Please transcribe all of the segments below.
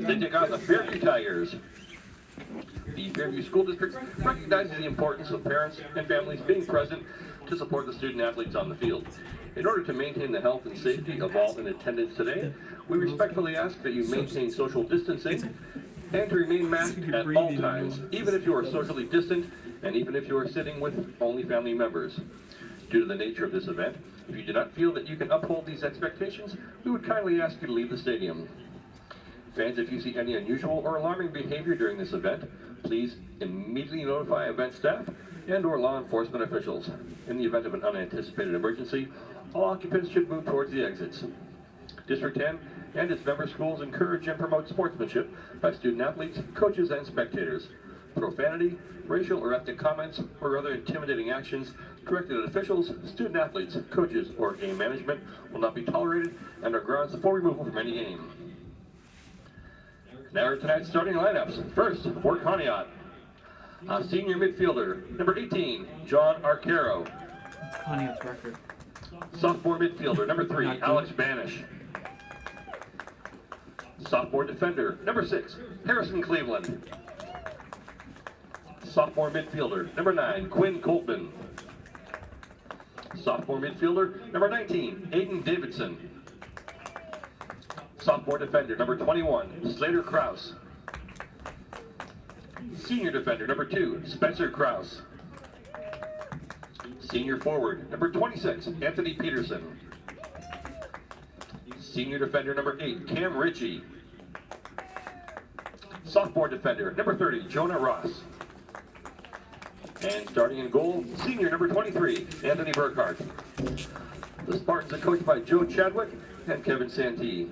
They take on the Fairview Tigers. The Fairview School District recognizes the importance of parents and families being present to support the student athletes on the field. In order to maintain the health and safety of all in attendance today, we respectfully ask that you maintain social distancing and to remain masked at all times, even if you are socially distant and even if you are sitting with only family members. Due to the nature of this event, if you do not feel that you can uphold these expectations, we would kindly ask you to leave the stadium. Fans, if you see any unusual or alarming behavior during this event, please immediately notify event staff and/or law enforcement officials. In the event of an unanticipated emergency, all occupants should move towards the exits. District 10 and its member schools encourage and promote sportsmanship by student athletes, coaches, and spectators. Profanity, racial or ethnic comments, or other intimidating actions directed at officials, student athletes, coaches, or game management will not be tolerated and are grounds for removal from any game. Now are tonight's starting lineups. First, for Conn, senior midfielder, number 18, John Arcaro. Conn's record. Sophomore midfielder, number 3, Alex Banish. Sophomore defender, number 6, Harrison Cleveland. Sophomore midfielder, number 9, Quinn Coltman. Sophomore midfielder, number 19, Aiden Davidson. Sophomore defender, number 21, Slater Krause. Senior defender, number 2, Spencer Krause. Senior forward, number 26, Anthony Peterson. Senior defender, number 8, Cam Ritchie. Sophomore defender, number 30, Jonah Ross. And starting in goal, senior number 23, Anthony Burkhart. The Spartans are coached by Joe Chadwick and Kevin Santee.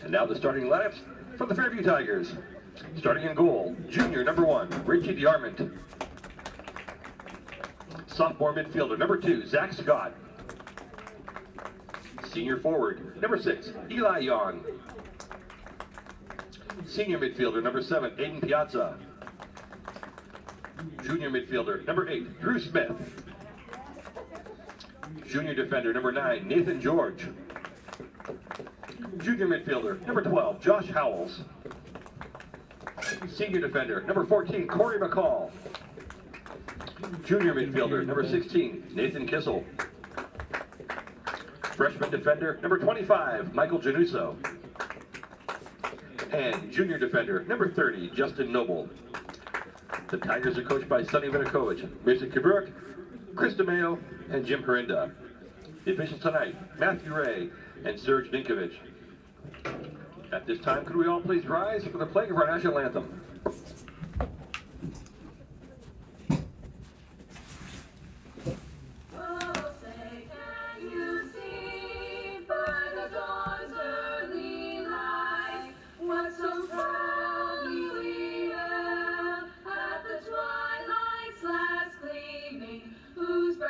And now the starting lineups for the Fairview Tigers. Starting in goal, junior number 1, Richie DeArmond. Sophomore midfielder, number 2, Zach Scott. Senior forward, number 6, Eli Yon. Senior midfielder, number 7, Aiden Piazza. Junior midfielder, number 8, Drew Smith. Junior defender, number 9, Nathan George. Junior midfielder, number 12, Josh Howells. Senior defender, number 14, Corey McCall. Junior midfielder, number 16, Nathan Kissel. Freshman defender, number 25, Michael Januso. And junior defender, number 30, Justin Noble. The Tigers are coached by Sonny Vinakovich, Mason Kubrick, Chris DeMeo, and Jim Herinda. The officials tonight, Matthew Ray and Serge Dinkovich. At this time, could we all please rise for the playing of our national anthem?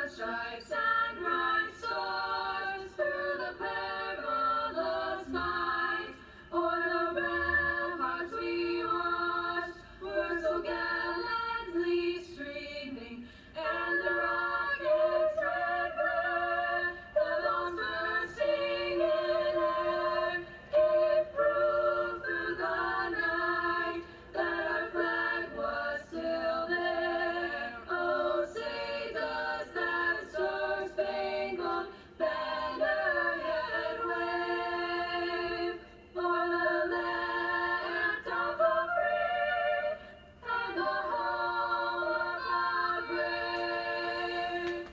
Stripes and bright stars through the perilous night, o'er the ramparts we watched were so gallantly streaming, and the rocket's red glare, the bombs bursting in air, gave proof through the night that our flag was still there. Oh, say does that star-spangled banner yet wave for the land of the free and the home of the brave.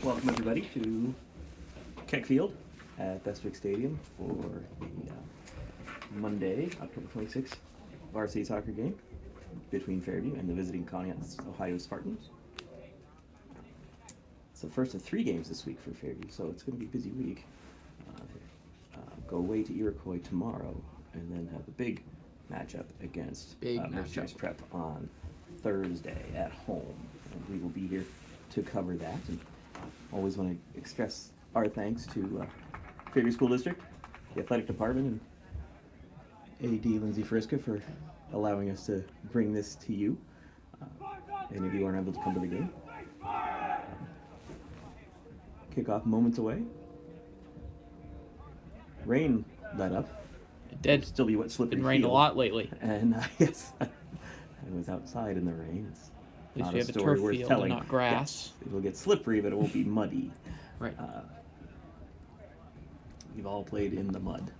Welcome everybody to Keck Field at Bestwick Stadium for the Monday, October 26th varsity soccer game between Fairview and the visiting Conn Ohio Spartans. It's the first of 3 games this week for Fairview, so it's going to be a busy week. Go away to Iroquois tomorrow and then have a big matchup against Mercy's Prep on Thursday at home. And we will be here to cover that. And always want to express our thanks to Fairview School District, the athletic department, AD Lindsay Friska for allowing us to bring this to you. Any of you aren't able to come to the game. Kickoff moments away. Rain let up. It did. Still be what slippery Been rained a field. lot lately. And yes, I was outside in the rain. It's At least not you a have a story turf worth field telling. and not grass. Yes, it'll get slippery, but it won't be muddy. Right. We've all played in the mud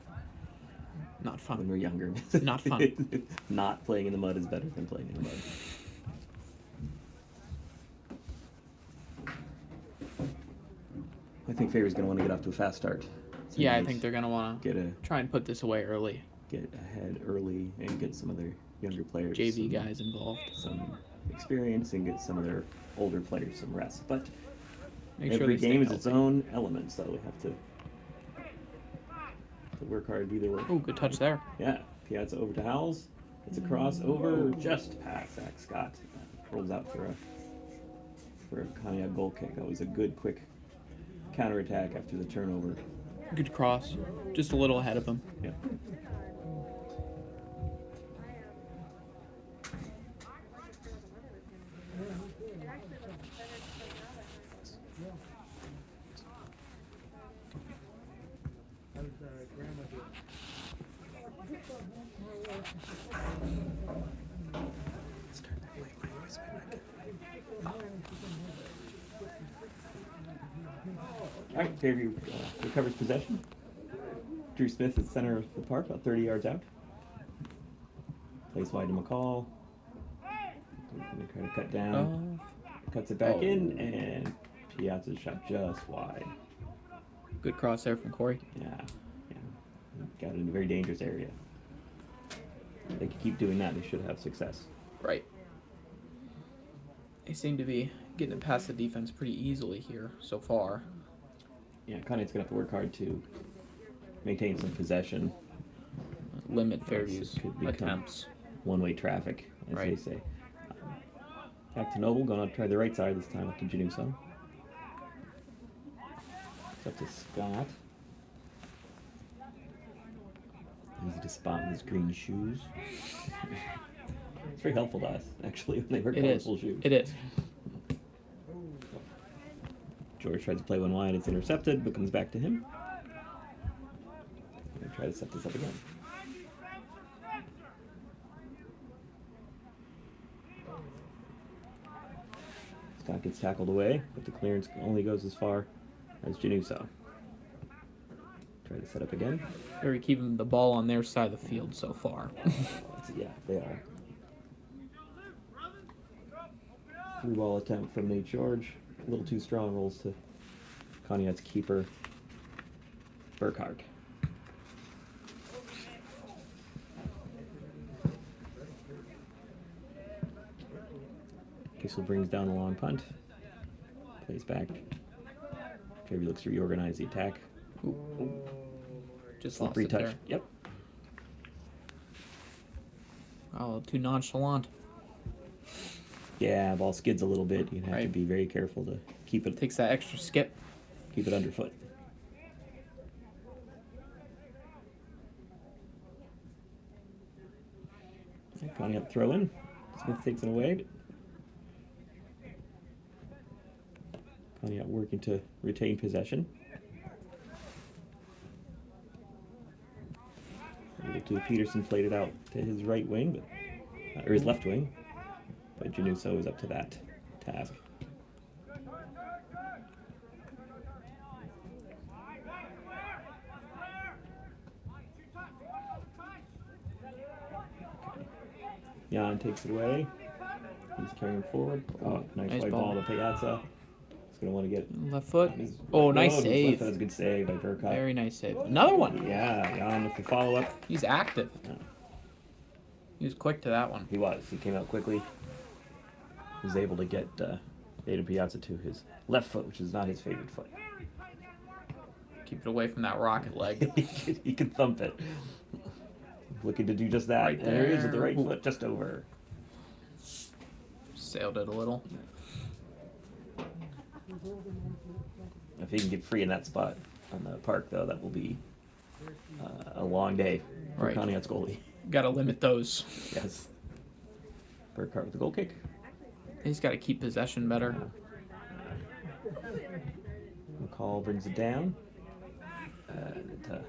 Not when fun. we're younger. Not fun. Not playing in the mud is better than playing in the mud. I think Fairview's going to want to get off to a fast start. Yeah, I think they're going to want get to try and put this away early. get ahead early and get some of their younger players, JV guys involved. some experience, and get some of their older players some rest. But Make sure every they stay game is its healthy. own element, so we have to work hard either way. Oh, good touch there. Yeah, Piazza over to Howells. It's a cross over, just past Zach Scott. Rolls out for a Conn goal kick. That was a good, quick counterattack after the turnover. Good cross. Just a little ahead of him. Yeah. All right, Fairview recovers possession. Drew Smith is center of the park, about 30 yards out. Plays wide to McCall. Gonna try to cut down. Cuts it back in, and Piazza's shot just wide. Good cross there from Corey. Yeah. Got it in a very dangerous area. If they could keep doing that, they should have success. Right. They seem to be getting it past the defense pretty easily here so far. Yeah, Conn's gonna have to work hard to maintain some possession. Limit Fairview's Could become attempts. One-way traffic, as Right. they say. Back to Noble, going to try the right side this time up to Januso. It's up to Scott. Easy to spot in his green shoes. It's very helpful to us, actually, when they wear It is. colorful shoes. It is. George tries to play one wide. It's intercepted, but comes back to him. Gonna try to set this up again. Scott gets tackled away, but the clearance only goes as far as Januso. Try to set up again. They're keeping the ball on their side of the field so far. Yeah, they are. Through ball attempt from Nate George. A little too strong, rolls to Conneaut's keeper, Burkhart. Kissel brings down a long punt. Plays back. Fairview looks to reorganize the attack. Ooh. Just lost Slippery it touch. there. Yep. Oh, too nonchalant. Yeah, ball skids a little bit. You have to Right. be very careful to keep it Takes that extra skip. underfoot. Conneaut throw in. Smith takes it away. Conneaut working to retain possession. Able to Peterson played it out to his right wing, but or his left wing. But Januso is up to that task. Jan takes it away. He's carrying forward. Oh, nice white ball to Piazza. He's going to want to get Left foot. his Oh, nice his save. left foot. That's a good save by Burkhart. Very nice save. Another one. Yeah, Jan with the follow-up. He's active. Yeah. He was quick to that one. He was. He came out quickly. He was able to get Aiden Piazza to his left foot, which is not his favorite foot. Keep it away from that rocket leg. He can thump it. Looking to do just that. Right There he is with the there. right foot, just over. Sailed it a little. If he can get free in that spot on the park, though, that will be a long day for Right. Conn goalie. Got to limit those. Yes. Burkhart with the goal kick. He's got to keep possession better. McCall brings it down. And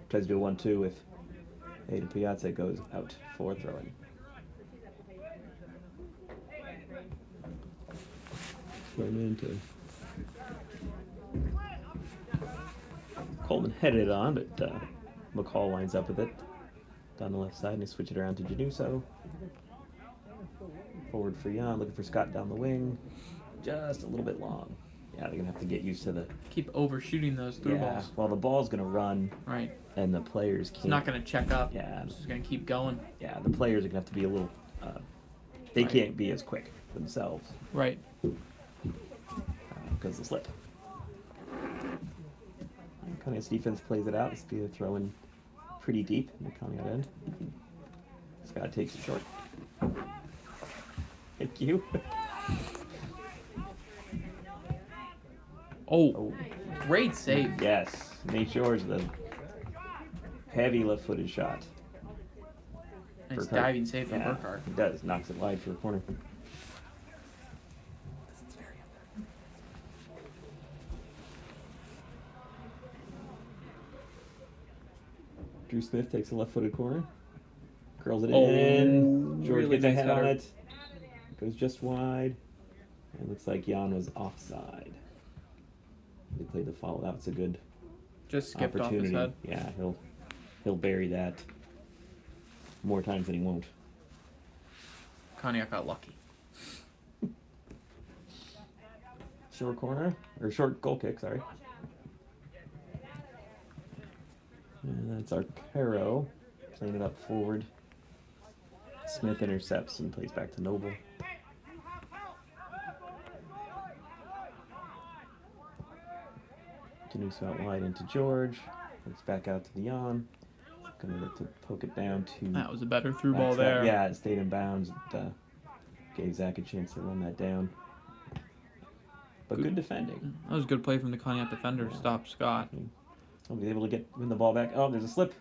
tries to do a 1-2 with Aiden Piazza, goes out for throwing. Thrown into Coleman headed it on, but McCall lines up with it down the left side and they switch it around to Januso. Forward for Jan, looking for Scott down the wing. Just a little bit long. Yeah, they're going to have to get used to the... Keep overshooting those through balls. Well, the ball's going to run. Right. And the players can't... It's not going to check up. Yeah. It's just going to keep going. Yeah, the players are going to have to be a little... they Right. can't be as quick themselves. Right. Because of the slip. Conneaut's defense plays it out. It's be a throw in pretty deep in the Conneaut end. Scott takes it short. Thank you. Oh, great save. Yes, Nate George, the heavy left-footed shot. Nice Burkhart. diving save from Yeah, Burkhart. he does. Knocks it wide for a corner. Drew Smith takes a left-footed corner. Curls it in. George really gets a nice head on header. it. Goes just wide. It looks like Jan was offside. They played the follow. That's a good Just skipped off his opportunity. head. Yeah, he'll bury that more times than he won't. Conneaut got lucky. Short corner, or short goal kick, sorry. And that's Arcaro playing it up forward. Smith intercepts and plays back to Noble. Januso out wide into George. It's back out to the Jan. Gonna look to poke it down to... That was a better through ball backside. there. Yeah, it stayed in bounds. It gave Zach a chance to run that down. But good defending. That was a good play from the Conneaut defender to stop Scott. Somebody's able to win the ball back. Oh, there's a slip.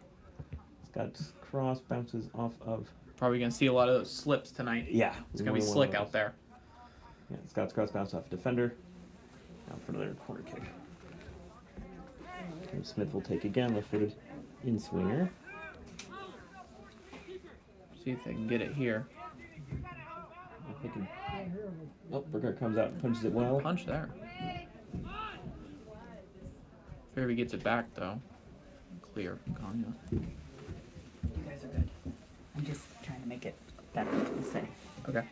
Scott's cross bounces off of... Probably going to see a lot of those slips tonight. Yeah. It's going to be slick out there. Yeah, Scott's cross bounce off a defender. Now for another corner kick. And Smith will take again, left-footed in-swinger. See if they can get it here. If they can... Oh, Burkhart comes out and punches it well. Punch there. Fairview gets it back, though. Clear from Conneaut. You guys are good. I'm just trying to make it better to say. Okay.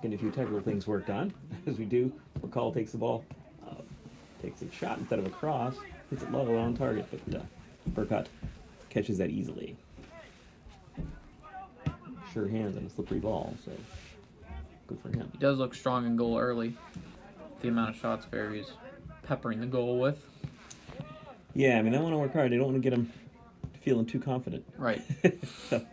Getting a few technical things worked on. As we do, McCall takes the ball, takes a shot instead of a cross, hits it low on target, but Burkhart catches that easily. Sure hands on a slippery ball, so good for him. He does look strong in goal early. The amount of shots Fairview's peppering the goal with. Yeah, I mean, they want to work hard. They don't want to get him feeling too confident. Right. So,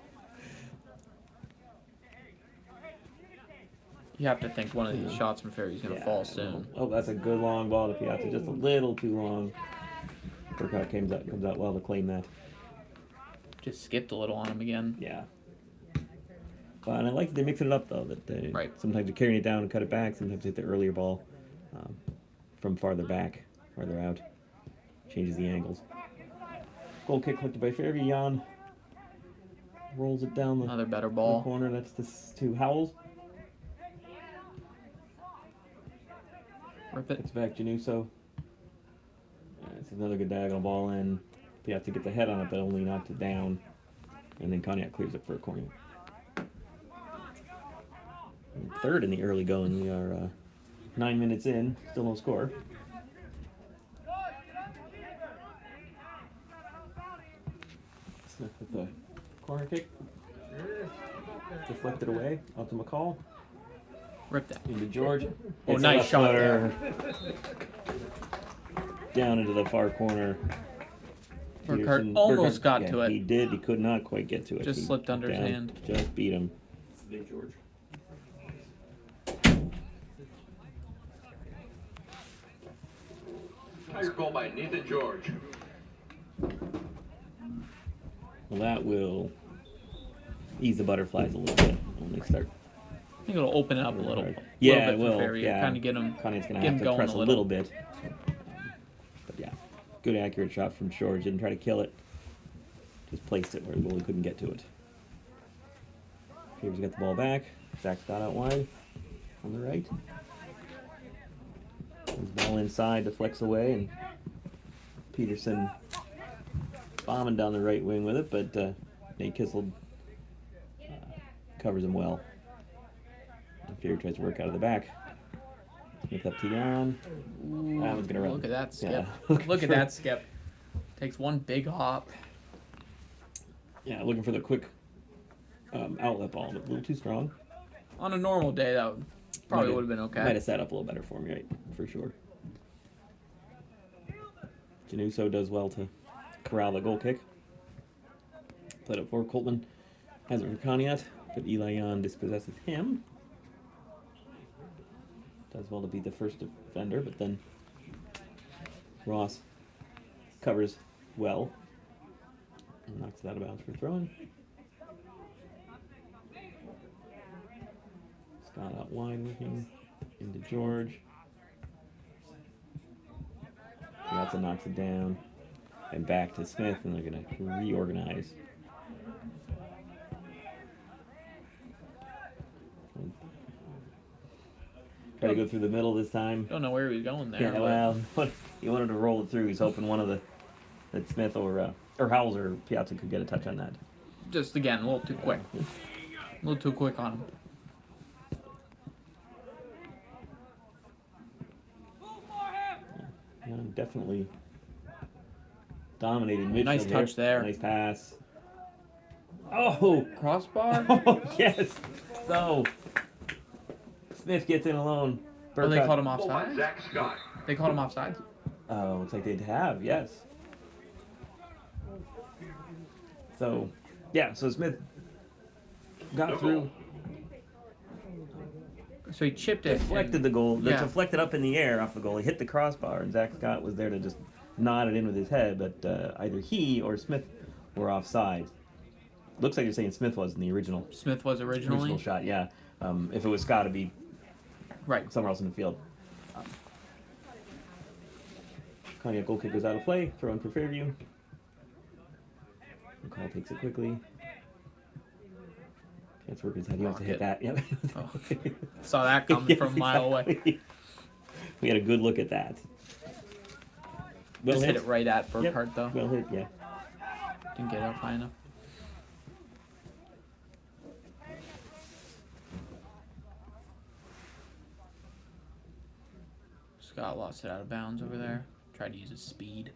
You have to think one of these shots from Fairview's going to yeah. fall soon. Oh, that's a good long ball to Piazza. Just a little too long. Burkhart comes out well to claim that. Just skipped a little on him again. Yeah. And I like that they mix it up, though. That they sometimes they're carrying it down and cut it back. Sometimes they hit the earlier ball from farther back, farther out. Changes the angles. Goal kick collected by Fairview. Jan rolls it down the Another better ball. corner. That's this to Howells. Rip it. It's back Januso. It's another good diagonal ball in. Piazza gets a head on it, but only knocked it down. And then Conneaut clears it for a corner. And third in the early going. We are 9 minutes in. Still no score. Smith with the corner kick. Deflected away. Out to McCall. Rip that. Into George. Oh, It's a nice left shot footer. Down into the far corner. Burkhart Peterson- almost Burkhart- got yeah, to it. He did. He could not quite get to it. Just He slipped under his down, hand. Just beat him. It's Big George. Tiger goal by Nathan George. Well, that will ease the butterflies a little bit when they start. I think it'll open it up a little. Yeah, little bit it will. Fairview. Yeah, Kind of get them. Connie's gonna get have 'em to going press a a little bit. But yeah, good accurate shot from George. Didn't try to kill it. Just placed it where the goalie couldn't get to it. Fairview's got the ball back. Zach Scott out wide on the right. His ball inside, deflects away, and Peterson bombing down the right wing with it, but Nate Kissel covers him well. And Fairview tries to work out of the back. Smith up to Jan. That one's gonna run. Look at that skip. Yeah. Look at that skip. Takes one big hop. Yeah, looking for the quick outlet ball, but a little too strong. On a normal day, that probably would have been Might okay. have set up a little better for me, right? For sure. Januso does well to corral the goal kick. Played up for Coltman. Hasn't for Conn yet, but Eli Jan dispossesses him. Does well to beat the first defender, but then Ross covers well. And knocks it out of bounds for throwing. Scott out wide looking into George. Watson knocks it down. And back to Smith, and they're going to reorganize. Try to go through the middle this time. Don't know where he was going there. Yeah, but well, he wanted to roll it through. He's hoping one of that Smith or Howells or Piazza could get a touch on that. just again a little too quick. A little too quick on him. Yeah, definitely dominating midfield. Nice touch there. Nice pass. Oh! Crossbar? Oh, yes! So, Smith gets in alone. Oh, they called him Goal by offside? Zach Scott. They called him offside? Looks like they'd have, yes. So, yeah, so Smith got No through, goal. So he chipped it. deflected and- the goal, yeah. deflected up in the air off the goal. He hit the crossbar, and Zach Scott was there to just nod it in with his head, but either he or Smith were offside. Looks like you're saying Smith was in the original Smith was originally. shot, yeah. If it was Scott, it'd be Right. somewhere else in the field. Cognac goal kick goes out of play. Throw in for Fairview. McCall takes it quickly. Can't work his head. He wants to hit that. Yep. Oh. Saw that coming Yes, from a mile away. exactly. We had a good look at that. Well Just hit it right at Burkhart, Yep. though. Well hit, yeah. Didn't get up high enough. Scott lost it out of bounds over there. Tried to use his speed.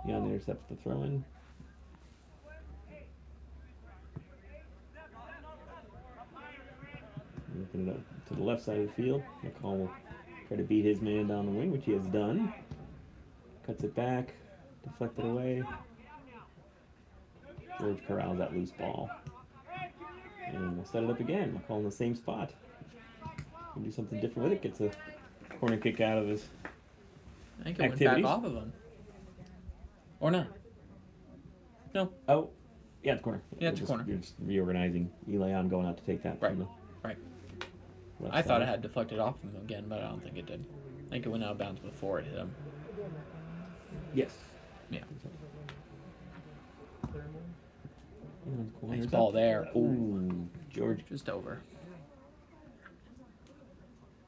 Young intercepts the throw in. Looking it up to the left side of the field. McCall will try to beat his man down the wing, which he has done. Cuts it back, deflected away. George corrals that loose ball. And we'll set it up again. McCall in the same spot. We'll do something different with it. Gets a corner kick out of his. I think it went Activities. back off of him. Or not. No. Oh, yeah, it's corner. Yeah, it's a corner. You're just reorganizing. Elian going out to take that Right. from the Right. left I thought it side. had deflected off him again, but I don't think it did. I think it went out of bounds before it hit him. Yes. Yeah. Nice Nice ball there. Ooh, George. Just over.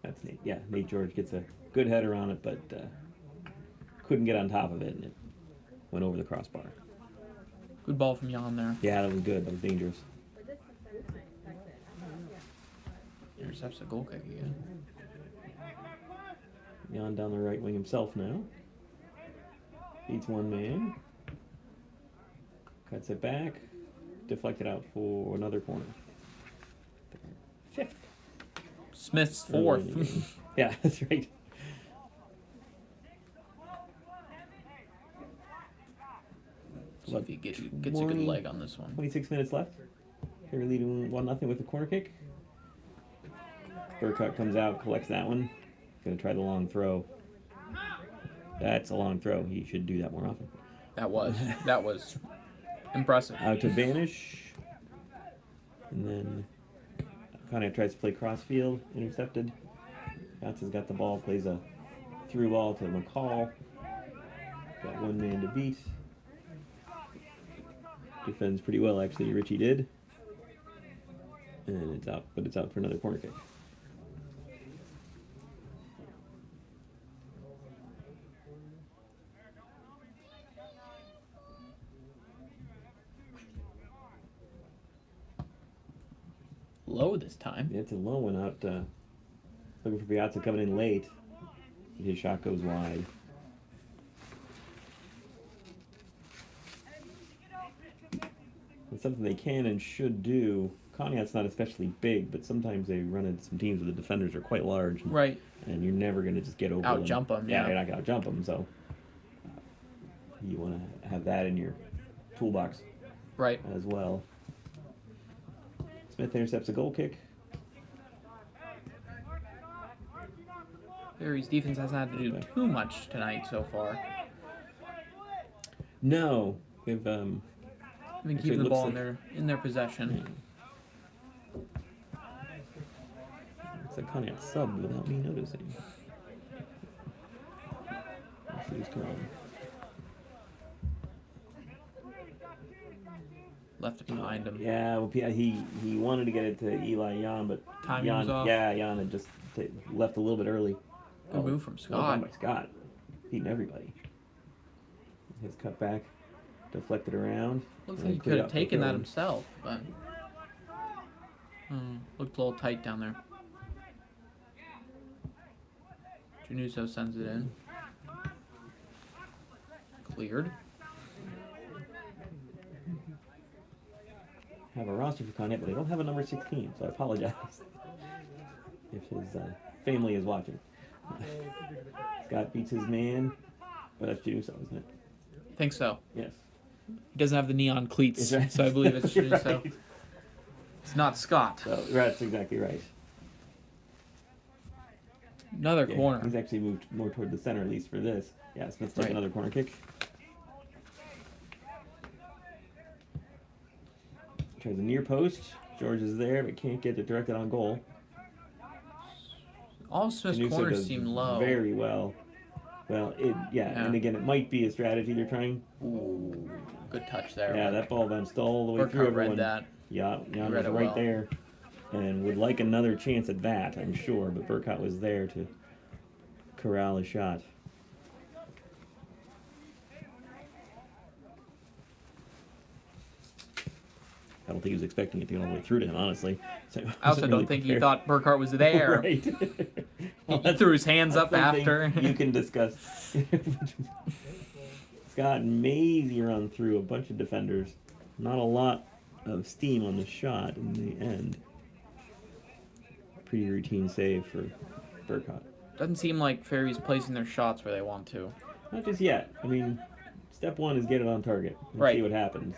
That's Nate. Yeah, Nate George gets a good header on it, but couldn't get on top of it, and it went over the crossbar. Good ball from Jan there. Yeah, that was good. That was dangerous. Intercepts the goal kick again. Jan down the right wing himself now. Beats one man. Cuts it back. Deflected out for another corner. Fifth. Smith's Early in the fourth. game. Yeah, that's right. See if he gets a good leg on this one. 26 minutes left. Here we're leading 1-0 with a corner kick. Burkott comes out, collects that one. Gonna try the long throw. That's a long throw. He should do that more often. That was impressive. Out to Vanish. And then Conn tries to play crossfield, intercepted. Johnson's got the ball, plays a through ball to McCall. Got one man to beat. Defends pretty well, actually. Richie did. And it's out, but it's out for another corner kick. Low this time. Yeah, it's a low one out. Looking for Piazza coming in late. His shot goes wide. It's something they can and should do. Cognac not especially big, but sometimes they run into some teams where the defenders are quite large. And, Right. And you're never going to just get over them. Out-jump them, yeah. You're not going to out-jump them, so you want to have that in your toolbox Right. as well. Smith intercepts a goal kick. Fairview's defense hasn't had to do too much tonight so far. No, they've Been Actually, keeping the looks ball like- in their possession. looks like Conn subbed without me noticing. Let's see who's coming on. Left it behind him. Yeah, well, he wanted to get it to Eli Jan, but Timing Jan, was off. yeah, Jan had just left a little bit early. Good move from Well done Scott. by Scott, beating everybody. His cut back, deflected around. Looks and like he put it could have up for taken that throw. himself, but looked a little tight down there. Januso sends it in. Cleared. Have a roster for Conn, but they don't have a number 16, so I apologize if his family is watching. Scott beats his man, but that's Januso, isn't it? Think so. Yes. He doesn't have the neon cleats, Right. so I believe it's Januso. Right. It's not Scott. So that's exactly right. Another Yeah, corner. he's actually moved more toward the center, at least for this. Yeah, Smith's taking Right. another corner kick. Tries a near post. George is there, but can't get it directed on goal. All Smith's Januso corners does seem low. very well. Well, Yeah. and again, it might be a strategy they're trying. Ooh, good touch there. Yeah, that ball bounced all the way through Burkhardt everyone. read that. Yeah, Jan Read was it right well. there, and would like another chance at that, I'm sure. But Burkhardt was there to corral a shot. I don't think he was expecting it to go all the way through to him, honestly. So he I also wasn't don't really think he prepared. thought Burkhardt was there. Right. He threw his hands up That's something after. You can discuss. Scott Maisie run through a bunch of defenders. Not a lot of steam on the shot in the end. Pretty routine save for Burkhardt. Doesn't seem like Fairview's placing their shots where they want to. Not just yet. I mean, step one is get it on target and Right. see what happens.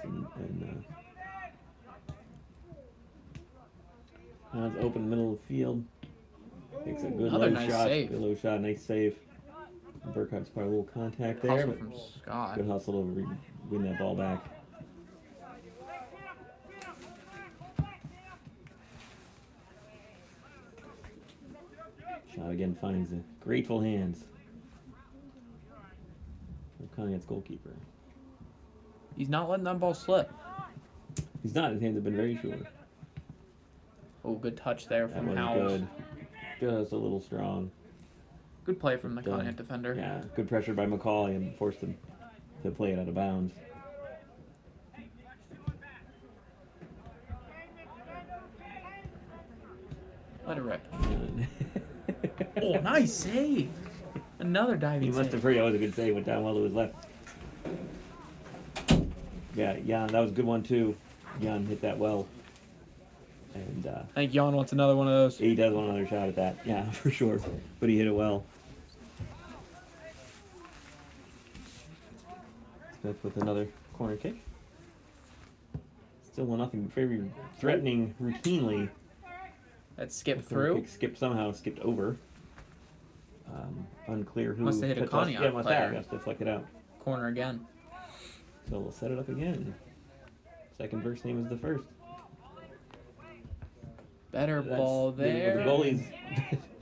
Now it's open middle of the field. Takes a good Another low nice shot. save. Good low shot, nice save. Burkhardt's probably a little contact there, Hustle but from Scott. good hustle to win that ball back. Shot again finds the grateful hands of Cognac goalkeeper. He's not letting that ball slip. He's not. His hands have been very sure. Oh, good touch there That from was Howells. good. Just a little strong. Good play from the Done. Conn defender. Yeah, good pressure by McCauley and forced him to play it out of bounds. Let it rip. And Oh, nice save. Another diving he must save. have heard that was a good save. Went down well to his left. Yeah, Jan, that was a good one too. Jan hit that well. And I think Jan wants another one of those. he does want another shot at that. Yeah, for sure. But he hit it well. Smith with another corner kick. Still 1-0. Fairview threatening routinely That skipped Corner through. kick skipped over. Unclear who. Must have hit a touched- Conn Yeah, must player. have. Has to flick it out. Corner again. So we'll set it up again. Second first name is the first. Better That's- ball there. The goalie's.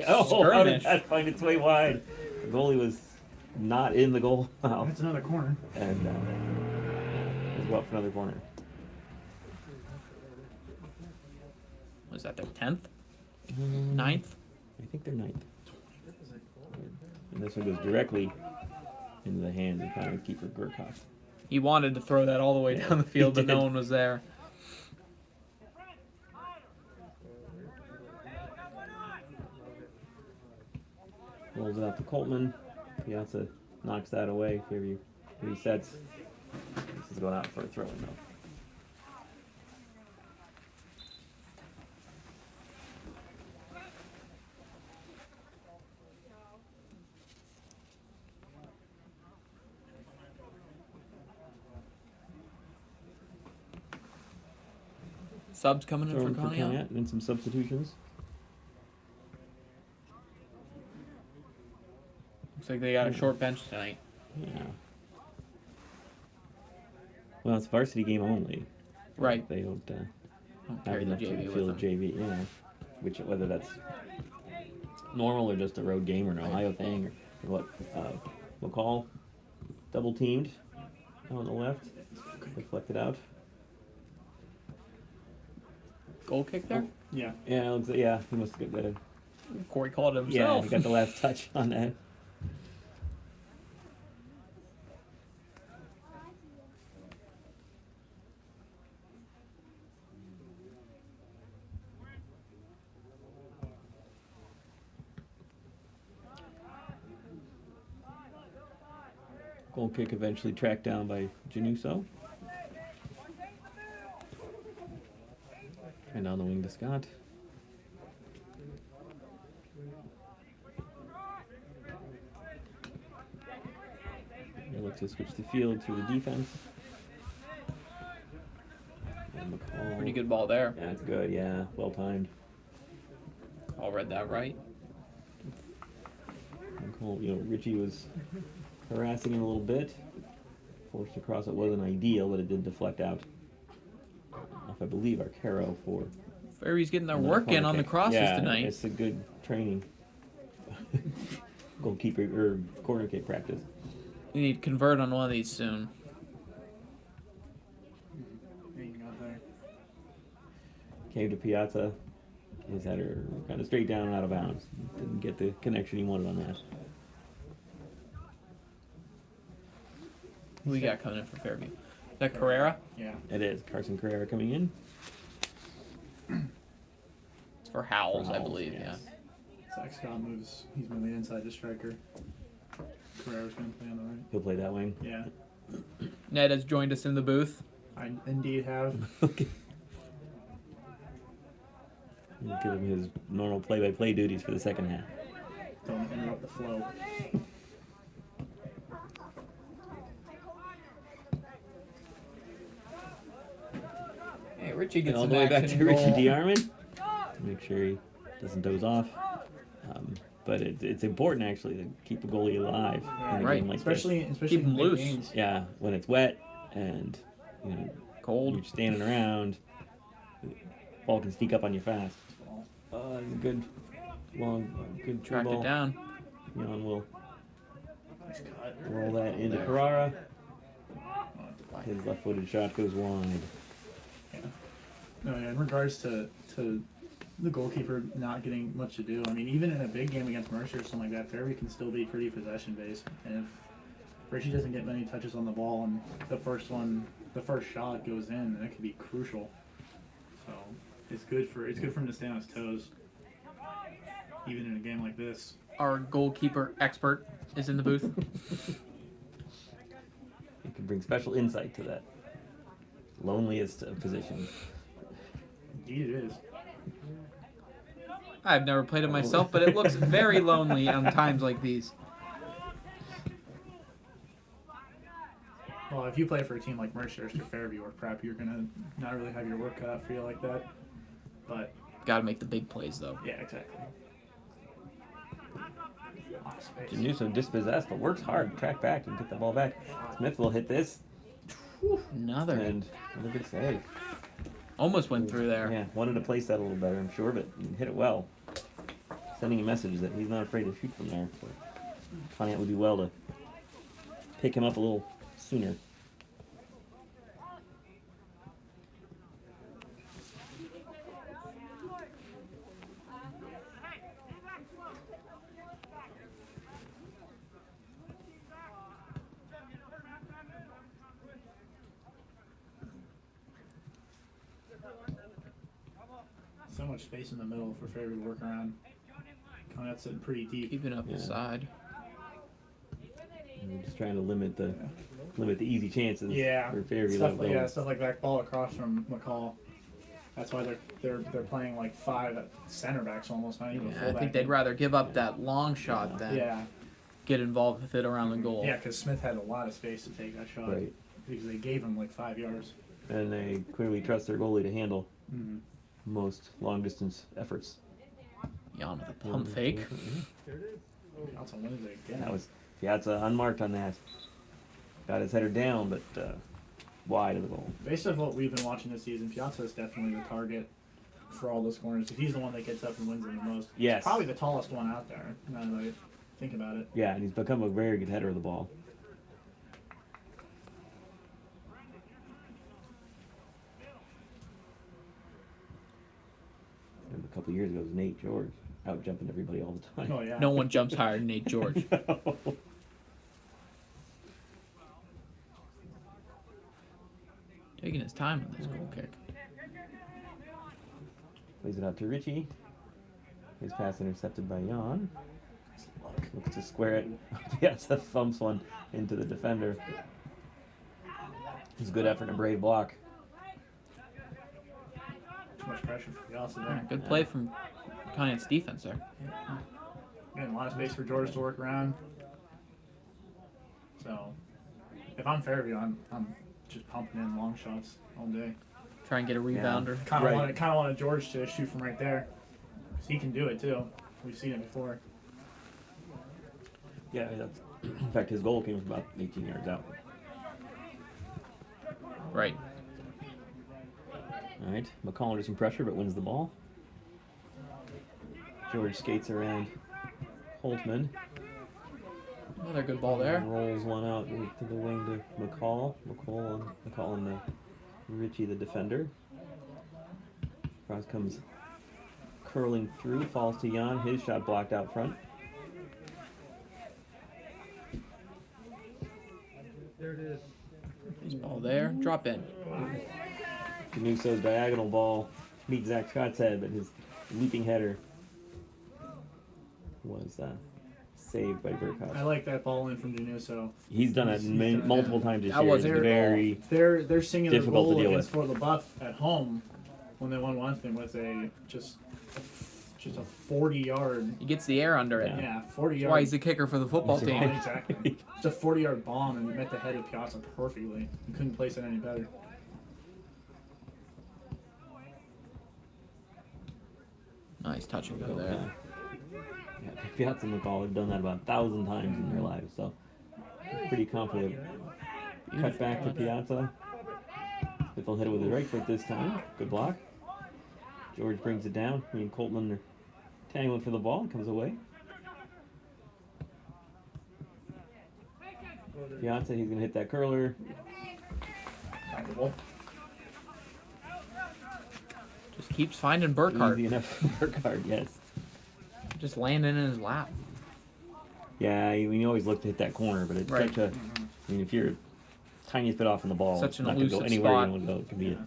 How Skirmish. did that find its way wide? The goalie was not in the goal mouth. That's another corner. And let's go up for another corner. Was that their 10th? 9th? I think they're ninth. And this one goes directly into the hands of Conn keeper Gurkhoff. He wanted to throw that all the way down the field, but no did. one was there. Rolls it out to Coltman. Piazza knocks that away. Fairview resets. This is going out for a throw-in though. Subs coming in Throwing for for Conn. Conn and some substitutions. Looks like they got a short bench tonight. Yeah. Well, it's a varsity game only. Right. They don't Don't have carry the enough to JV field with them. JV. Yeah. Which whether that's normal or just a road game or an Ohio thing or what. McCall double teamed on the left. Reflected out. Goal kick there? Yeah. Yeah, it looks like, yeah, he must have got that. Corey called it Yeah, himself. he got the last touch on that. Goal kick eventually tracked down by Januso. And down the wing to Scott. They look to switch the field to the defense. And McCall. Pretty good ball there. Yeah, it's good. Yeah, well timed. All read that right. McCall, Richie was harassing him a little bit. Forced across it wasn't ideal, but it did deflect out. Off, I believe, Arcaro for Fairview's getting their another work in corner on the kick. crosses Yeah, tonight. It's a good training. Goalkeeper or corner kick practice. We need to convert on one of these soon. Hanging out there. Came to Piazza. His header kind of straight down and out of bounds. Didn't get the connection he wanted on that. Who we got coming in for Fairview? Is that Carrera? Yeah. It is Carson Carrera coming in. It's for Howells, I Howells, believe, yes. Zach Scott moves. He's moving inside the striker. Carrera's going to play on the right. He'll play that wing. Yeah. yeah. Ned has joined us in the booth. I indeed have. Okay. We'll give him his normal play-by-play duties for the second half. Don't interrupt the flow. Hey, Richie gets All some the way back action to in Richie goal. DeArmond. Make sure he doesn't doze off. But it's important actually to keep a goalie alive in a Right. game like Especially this. in him big loose. games. Yeah, when it's wet and you're Cold. standing around, ball can sneak up on you fast. Good, long, good true Tracked ball. it down. Jan will Nice cut. roll that into There. Carrara. His left-footed shot goes wide. Yeah. No, yeah, in regards to the goalkeeper not getting much to do, I mean, even in a big game against Mercer or something like that, Fairview can still be pretty possession-based. And if Richie doesn't get many touches on the ball and the first shot goes in, then it could be crucial. So it's good for him to stay on his toes, even in a game like this. Our goalkeeper expert is in the booth. He can bring special insight to that loneliest of positions. Indeed, it is. I've never played it myself, but it looks very lonely on times like these. Well, if you play for a team like Mercer or Fairview or Prep, you're gonna not really have your work cut out for you like that. But Got to make the big plays though. Yeah, exactly. Lot of space. Januso dispossessed, but works hard to track back and get the ball back. Smith will hit this, Another. and what a good save. Almost went through there. Yeah, wanted to place that a little better, I'm sure, but he hit it well. Sending a message that he's not afraid to shoot from there. So Pontiac would do well to pick him up a little sooner. So much space in the middle for Fairview to work around. Conn's sitting pretty deep. Keeping up Yeah. the side. And we're just trying to limit the easy chances Yeah, for Fairview. stuff like that ball across from McCall. That's why they're playing like 5 at center backs almost, not even Yeah, I fullback. think they'd rather give up that long shot than Yeah, get involved with it around the goal. yeah, because Smith had a lot of space to take that shot. Right. Because they gave him like 5 yards. And they clearly trust their goalie to handle Mm-hmm. most long distance efforts. Jan with a pump fake. That's a win again. That was Piazza unmarked on that. Got his header down, but wide of the goal. Based on what we've been watching this season, Piazza is definitely the target for all those corners. He's the one that gets up and wins them the most. Yes. Probably the tallest one out there, now that I think about it. Yeah, and he's become a very good header of the ball. And a couple of years ago, it was Nate George out jumping everybody all the time. Oh, yeah. No one jumps higher than Nate George. Taking his time on this goal kick. Plays it out to Richie. His pass intercepted by Jan. Looks to square it. Piazza thumps one into the defender. It's a good effort and a brave block. Too much pressure for Piazza there. Good play from Conn's defense there. Again, a lot of space for George to work around. So, if I'm Fairview, I'm just pumping in long shots all day. Try and get a rebounder. Kind of Right. wanted George to shoot from right there, 'cause he can do it too. We've seen it before. Yeah, that's, in fact, his goal came from about 18 yards out. Right. All right, McCall under some pressure, but wins the ball. George skates around Holtman. Another good ball there. Rolls one out to the wing to McCall. McCall and the Richie, the defender. Cross comes curling through, falls to Jan. His shot blocked out front. Nice ball there. Drop in. Canuso's diagonal ball meets Zach Scott's head, but his leaping header was saved by I Burkhouse. like that ball in from Januso. He's done it multiple times this That year. was It's a very They're singing the difficult to goal deal against with. Fort LaBeouf at home when they won one thing with a 40-yard. He gets the air under it. Yeah. Yeah, 40 That's why yards. he's the kicker for the football team. Exactly. It's a 40-yard bomb and met the head of Piazza perfectly. You couldn't place it any better. Nice touch and go there. Yeah, Piazza and McCall have done that about 1,000 times in their lives, so pretty confident. Cut back to Piazza. If they'll hit it with his right foot this time. Good block. George brings it down. He and Coltman are tangling for the ball. It comes away. Piazza, he's going to hit that curler. Comfortable. Just keeps finding Burkhardt. Easy enough for Burkhardt, yes. Just landing in his lap. Yeah, you always look to hit that corner, but it's Right. such a. I mean, if you're tiniest bit off in the ball, Such an it's not going to go elusive anywhere spot. you want to go. It can be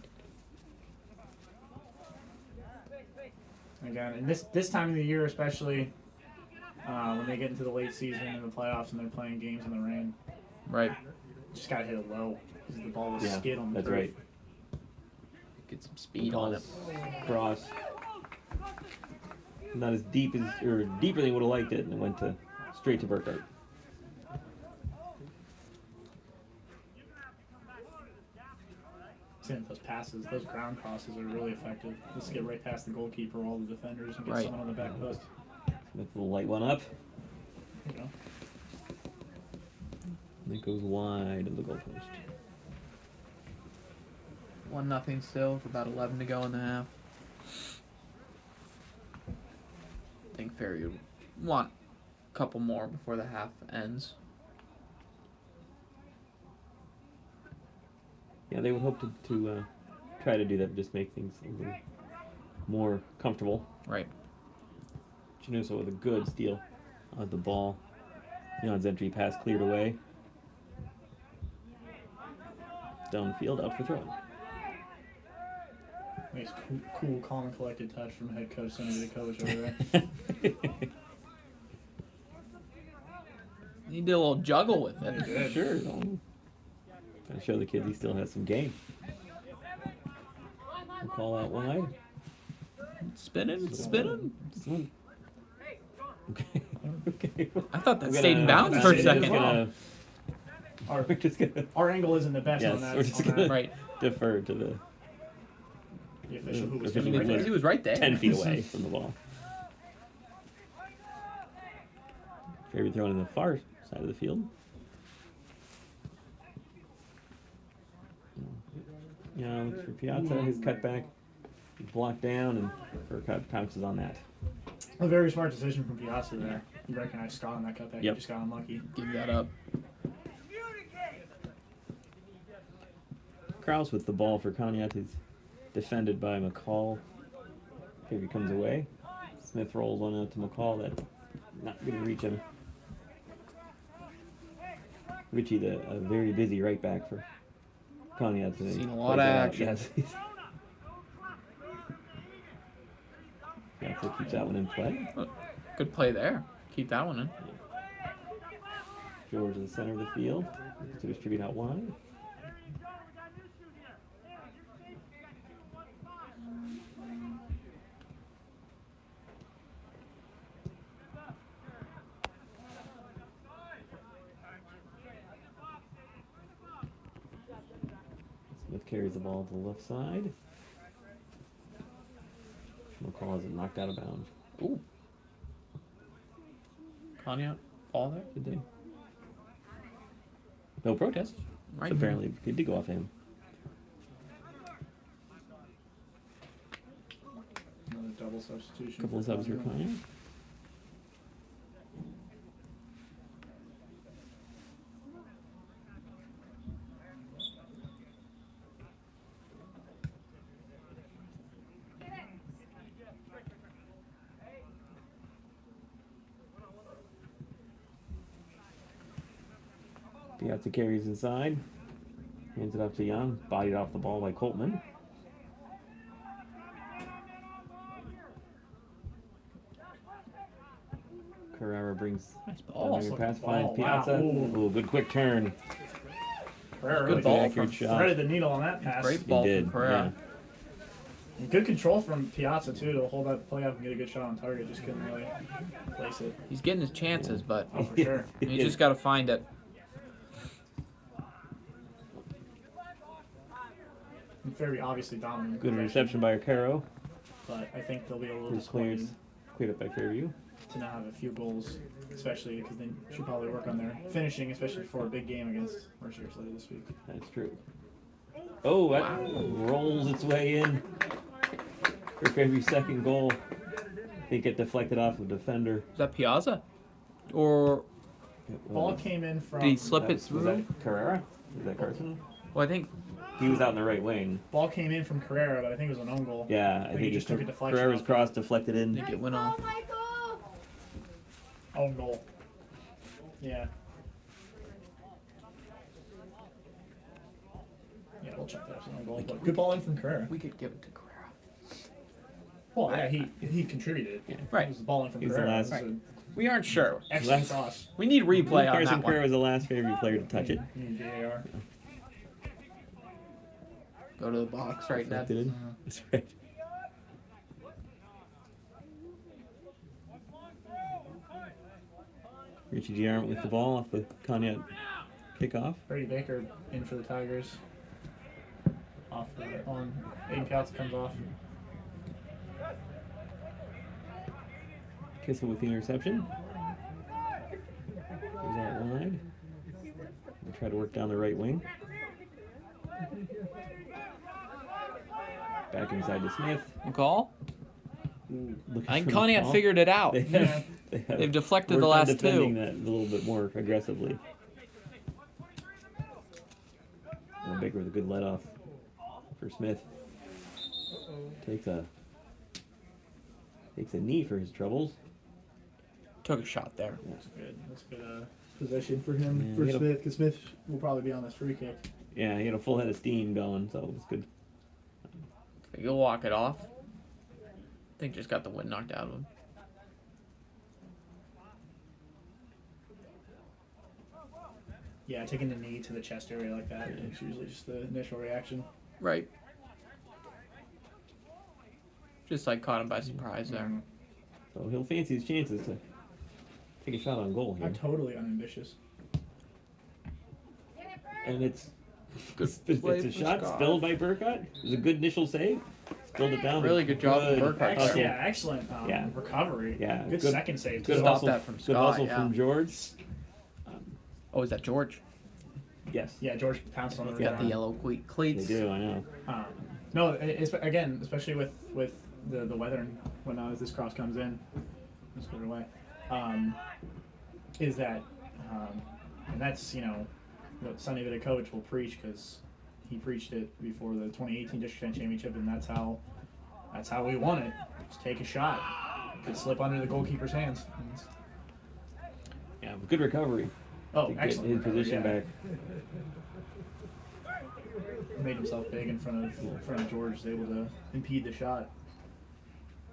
Again, and this time of the year, especially when they get into the late season and the playoffs and they're playing games in the rain, Right. just gotta hit it low because the ball will Yeah, skid on the that's turf. right. Get some speed on it. Cross. Not as deep as, or deeper than he would have liked it, and it went to straight to Burkhardt. saying those passes, those ground crosses are really effective. Let's get right past the goalkeeper, all the defenders, and get Right. someone on the back post. Smith will light one up. You know, And it goes wide of the goalpost. 1-0 still with about 11 to go in the half. I think Fairview want a couple more before the half ends. Yeah, they would hope to try to do that, just make things a little more comfortable. Right. Chinoso with a good steal of the ball. Jan's entry pass cleared away. Downfield, out for throwing. nice, cool, calm, and collected touch from head coach Sonny Vidakovich over there. He did a little juggle with it. Good. Sure. Gotta show the kids he still has some game. We'll call out wide. Spinning. Swing. Okay. Okay. I thought that We're stayed in gonna- bounds for a We're second. We're just gonna Our angle isn't the best yes, on that. we're just on gonna that. Right. defer to the The official who was official right who there. was He was right there. 10 feet away from the ball. Fairview throwing in the far side of the field. Yeah, looks for Piazza. His cutback is blocked down, and Burkott pounces on that. A very smart decision from Piazza there. He recognized Scott on that cutback. Yep. He just got unlucky. Give that up. Kraus with the ball for Cognac is defended by McCall. Fairview comes away. Smith rolls one out to McCall. That not going to reach him. Richie, a very busy right back for Cognac today. Seen a lot of Plays it out. action. Yes. Piazza keeps that one in play. Good play there. Keep that one in. George in the center of the field to distribute out wide. Smith carries the ball to the left side. McCall has it knocked out of bounds. Ooh. Cognac, ball there. Good day. No protest. Right. So apparently good to go off him. Another double substitution. Couple of subs for Cognac. Piazza carries inside. Hands it off to Young. Bodied off the ball by Coltman. Carrera brings Nice ball. another looking pass, ball. finds Piazza. Wow. Ooh, good quick turn. Carrera Good really ball accurate from shot. threaded the needle on that pass. Great He ball did. from Pereira. And good control from Piazza too to hold that play up and get a good shot on target. Just couldn't really place it. He's getting his chances, but Oh, for sure. you just got to find it. And Fairview obviously dominant. Good reception by Arcaro. But I think they'll be a little His cleared disappointed up by Fairview. to not have a few goals, especially because they should probably work on their finishing, especially for a big game against Mercer later this week. That's true. Oh, that rolls its way in for Fairview's second goal. I think it deflected off the defender. Is that Piazza? Or Ball came in from. did he slip it Was through? that Carrera? Was that Carson? Well, I think He was out in the right wing. Ball came in from Carrera, but I think it was an own goal. Yeah, I But he think just took a deflection Carrera's off. cross deflected in. it went off. Own goal. Yeah. Yeah, we'll check that as an own goal. But good ball in from Carrera. We could give it to Carrera. Well, yeah, he contributed. Right. It was the ball in from He was the Carrera. last- It was an We aren't sure. excellent Last- cross. We need replay on Carson that Carrera one. was the last Fairview player to touch it. You need VAR. Go to the box right now. Deflected in. That's right. Richie Giarmont with the ball off the Cognac kickoff. Brady Baker in for the Tigers. off on Aiden Couts comes off. Kissel with the interception. Goes out wide. They try to work down the right wing. Back inside to Smith. McCall? Looking I think for Connie had McCall. figured it out. They've deflected the worked on last defending two. that a little bit more aggressively. And Baker with a good let off for Smith. Takes a knee for his troubles. Took a shot there. That's good. That's good position for him, Yeah, for he had a- Smith, because Smith will probably be on this free kick. Yeah, he had a full head of steam going, so it was good. You'll walk it off. I think just got the wind knocked out of him. Yeah, taking the knee to the chest area like that is usually just the initial reaction. Right. Just like caught him by surprise there. Mhm. So he'll fancy his chances to take a shot on goal here. I'm totally unambitious. And it's Good it's play a from shot Scott. spilled by Burkott. It was a good initial save. Spilled it down. Really good job from Good Burkott. hustle. Yeah, excellent Yeah. recovery. Yeah, Good second save. Good too. Stop hustle, that from good Scott, hustle yeah. from George. Oh, is that George? Yes. Yeah, George pounced on the Got the rebound. yellow They cleats. do, I know. No, again, especially with the weather and when this cross comes in, let's put it away. Is that, and that's what Sonny Vidakovic will preach because he preached it before the 2018 District 10 Championship, and that's how we won it. Just take a shot. Could slip under the goalkeeper's hands. Yeah, good recovery. Oh, to get excellent his recovery, position yeah. back. Made himself big in front of George, was able to impede the shot,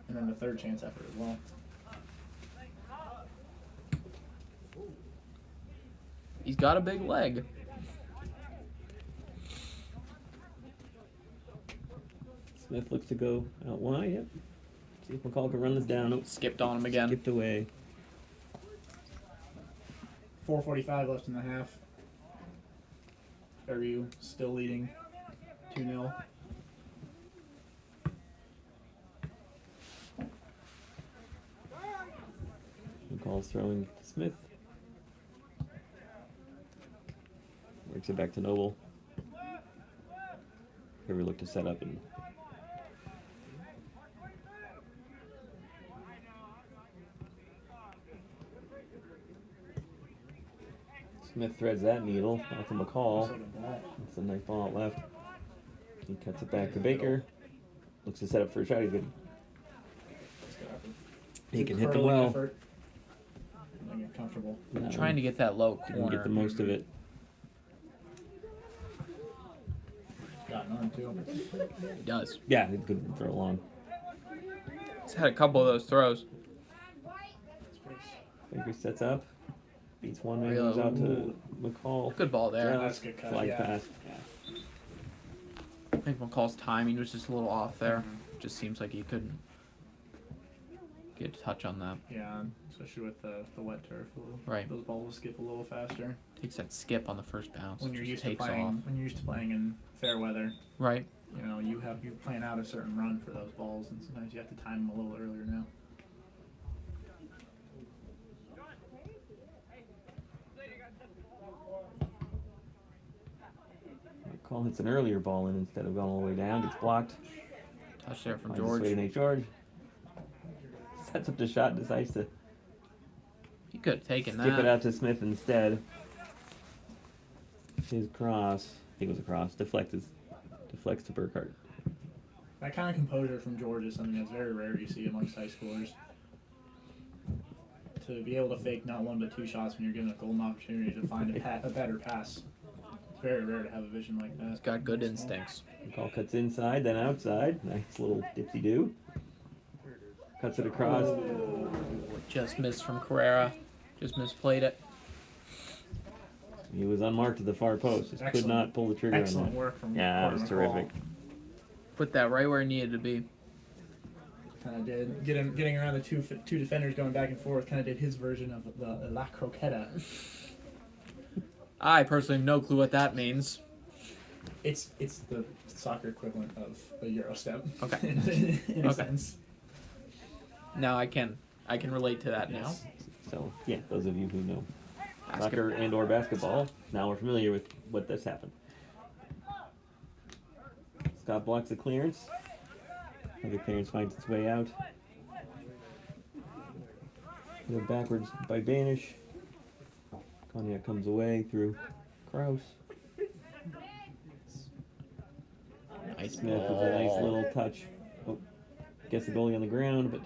and then the third chance effort as well. He's got a big leg. Smith looks to go out wide. Yep. See if McCall can run this down. Nope. Skipped on him again. Skipped away. 4:45 left in the half. Fairview still leading 2-0. McCall's throwing to Smith. Works it back to Noble. Here we look to set up and Smith threads that needle out to McCall. It's a nice ball out left. He cuts it back to Baker. Looks to set up for a shot. He's good. He can hit them Curling well. effort. And get comfortable. That Trying to one get that low didn't corner. get the most of it. Got none too. He does. Yeah, he could throw long. He's had a couple of those throws. Baker sets up. Beats one man, Real- goes out to McCall. Good ball there. Yeah, That's a good cut, Slide yeah. pass. I think McCall's timing was just a little off there. Just seems like he couldn't get a touch on that. Yeah, especially with the wet turf. Right. Those balls will skip a little faster. Takes that skip on the first bounce. When you're just used to takes playing, off. when you're used to playing in fair weather, Right. you plan out a certain run for those balls, and sometimes you have to time them a little earlier now. McCall hits an earlier ball in instead of going all the way down. Gets blocked. Touch there from Finds his George. way to Nate George. Sets up the shot. Decides to He could have taken skip that. it out to Smith instead. His cross. I think it was a cross. Deflects to Burkhardt. That kind of composure from George is something that's very rare you see amongst high schoolers. To be able to fake not one but two shots when you're given a golden opportunity to find a better pass. It's very rare to have a vision like that. He's got good instincts. McCall cuts inside, then outside. Nice little dipsy do. Cuts it across. Just missed from Carrera. Just misplayed it. He was unmarked to the far post. Just could Excellent. not pull the trigger on Excellent that. work from Yeah, that Corey was McCall. terrific. Put that right where it needed to be. Kind of did getting around the two defenders going back and forth. Kind of did his version of the La Croqueta. I personally have no clue what that means. It's the the soccer equivalent of a Euro step. Okay. in a Okay. sense. Now I can relate to that now. So yeah, those of you who know Basket- soccer and or basketball now are familiar with what this happened. Scott blocks the clearance. Another clearance finds its way out. Go backwards by Banish. Cognac comes away through Kraus. Nice Smith with a nice ball. little touch. Oh, gets the goalie on the ground, but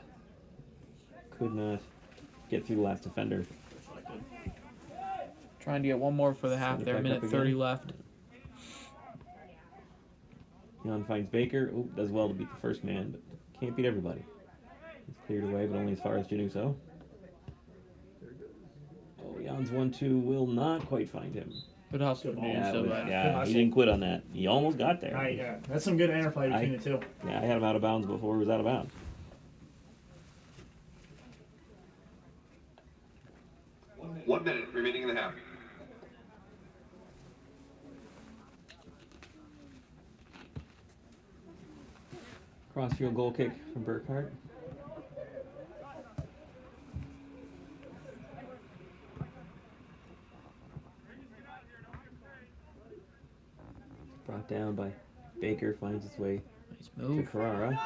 could not get through the last defender. Trying to get one more for the half Send it there. back Minute up 30 again. left. Jan finds Baker. Oh, does well to beat the first man, but can't beat everybody. He's cleared away, but only as far as Januso. Oh, Jan's 1-2 will not quite find him. Good hustle from Yeah, Januso, it was- but Good yeah, hustle. he didn't quit on that. He almost got there. Yeah, that's some good interplay between the two. Yeah, I had him out of bounds before he was out of bounds. One minute remaining in the half. Crossfield goal kick from Burkhart. Brought down by Baker, finds its way nice to move. Carrara.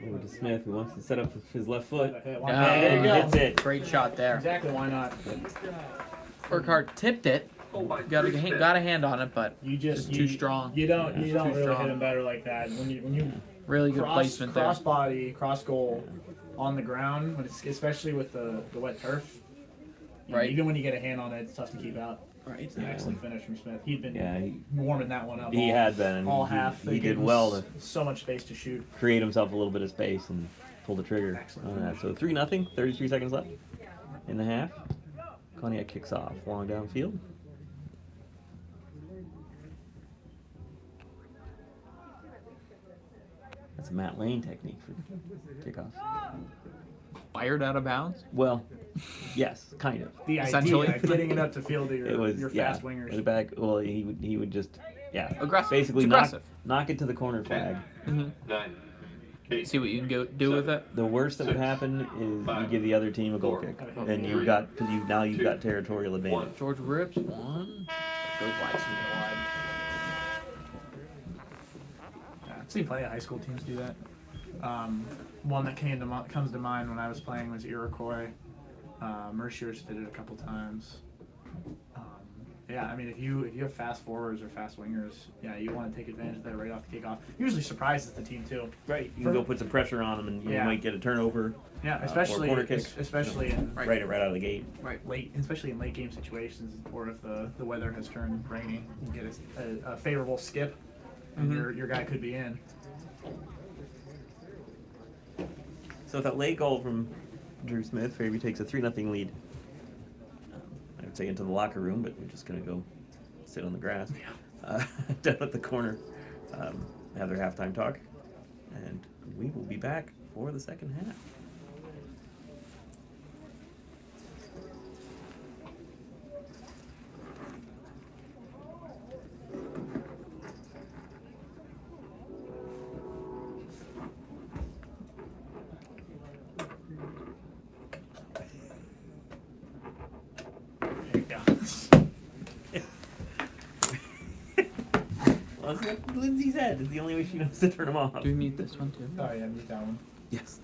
Over to Smith, who wants to set up his left foot. Why Yeah, not? there you go. Hits it. Great shot there. Exactly, why not? Burkhardt tipped it. Oh my Got a hand on it, but You just too strong. You don't Yeah. you don't Too really strong. hit him better like that. When you really good cross placement there. body, cross goal on the ground, when it's, especially with the wet turf. Right. Even when you get a hand on it, it's tough to keep out. Right. It's an excellent finish from Smith. He'd been Yeah, he warming that one up. he all, had been. And all he, half. He They did gave him well to so much space to shoot. create himself a little bit of space and pull the trigger Excellent on that. So 3-0, 33 seconds left in the half. Cognac kicks off, long downfield. That's a Matt Lane technique for kickoffs. Fired out of bounds. Well, yes, kind of. The Essentially. idea, getting it up to field to It was your yeah. fast wingers. In the back. Well, he would just Aggressive. basically It's aggressive. knock it to the corner flag. 9, 8, See what you can do with it. The worst that would 6, happen is you 5, give the other team a goal 4, kick, Okay. and 3, you've got territorial advantage. 1. George rips one. Goes wide. Yeah, I've seen plenty of high school teams do that. One that comes to mind when I was playing was Iroquois. Merciers did it a couple times. Yeah, I mean, if you have fast forwards or fast wingers, yeah, you want to take advantage of that right off the kickoff. Usually surprises the team too. Right, you can go put some pressure on them, and you Yeah. might get a turnover. Yeah, or especially corner kick. especially in Right out of the gate. especially in late game situations, or if the weather has turned rainy, you get a favorable skip, and your guy could be in. So with that late goal from Drew Smith, Fairview takes a 3-0 lead. I would say into the locker room, but we're just gonna go sit on the grass down at the corner, have their halftime talk, and we will be back for the second half. There you go. Well, that's what Lindsay said. It's the only way she knows to turn them off. Do we need this one too? Oh yeah, mute that one. Yes.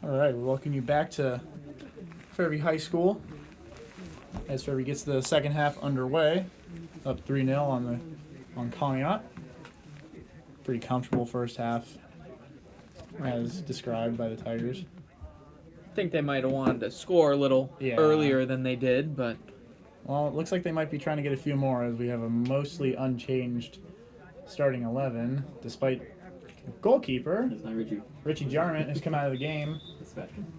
All right, we welcome you back to Fairview High School as Fairview gets the second half underway, up 3-0 on Conn. Pretty comfortable first half, as described by the Tigers. I think they might have wanted to score a little earlier than they did, but well, it looks like they might be trying to get a few more as we have a mostly unchanged starting 11, despite goalkeeper Richie Jarman has come out of the game.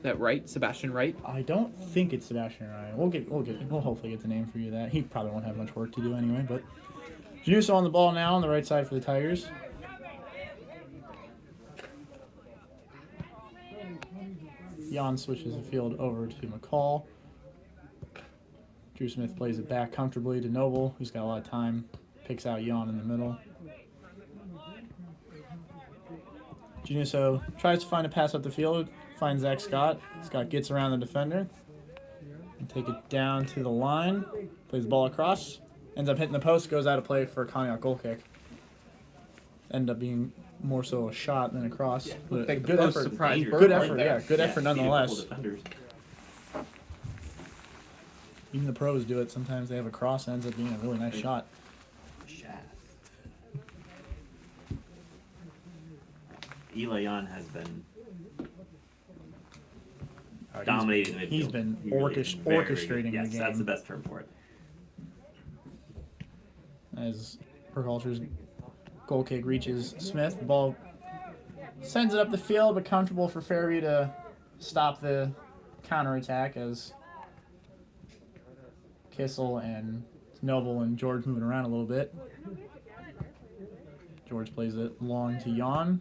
that right, Sebastian Wright. I don't think it's Sebastian Ryan. We'll hopefully get the name for you. That he probably won't have much work to do anyway. But Januso on the ball now on the right side for the Tigers. Jan switches the field over to McCall. Drew Smith plays it back comfortably to Noble, who's got a lot of time. Picks out Jan in the middle. Januso tries to find a pass up the field, finds Zach Scott. Scott gets around the defender and take it down to the line. Plays the ball across, ends up hitting the post, goes out of play for a Conn goal kick. End up being more so a shot than a cross. But Like good effort. Good effort, yeah. Good effort nonetheless. Even the pros do it. Sometimes they have a cross and ends up being a really nice shot. Eli Jan has been dominating the midfield. He's been orchestrating the game. That's the best term for it. As Perculture's goal kick reaches Smith, the ball sends it up the field, but comfortable for Fairview to stop the counterattack as Kissel and Noble and George moving around a little bit. George plays it long to Jan.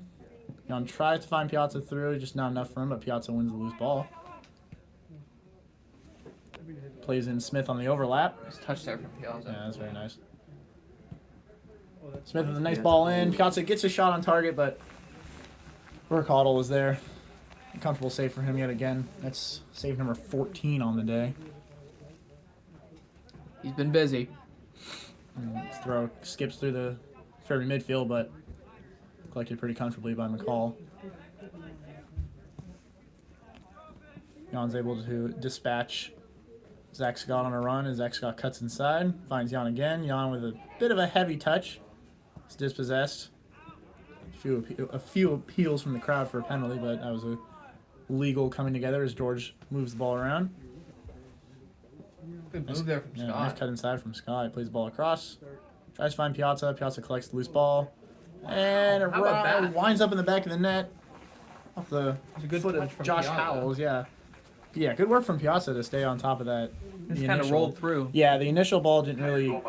Jan tries to find Piazza through, just not enough for him, but Piazza wins the loose ball. Plays in Smith on the overlap. Nice touch there from Piazza. Yeah, that's very nice. Smith with a nice ball in. Piazza gets a shot on target, but Burkhalter was there. A comfortable save for him yet again. That's save number 14 on the day. He's been busy. And his throw skips through the Fairview midfield, but collected pretty comfortably by McCall. Jan's able to dispatch Zach Scott on a run as Zach Scott cuts inside. Finds Jan again. Jan with a bit of a heavy touch. He's dispossessed. A few appeals from the crowd for a penalty, but that was a legal coming together as George moves the ball around. Good move there from Scott. Nice cut inside from Scott. He plays the ball across. Tries to find Piazza. Piazza collects the loose ball. And it winds up in the back of the net off the foot of Josh Howells. Yeah, good work from Piazza to stay on top of that. Just kind of rolled through. Yeah, the initial ball didn't really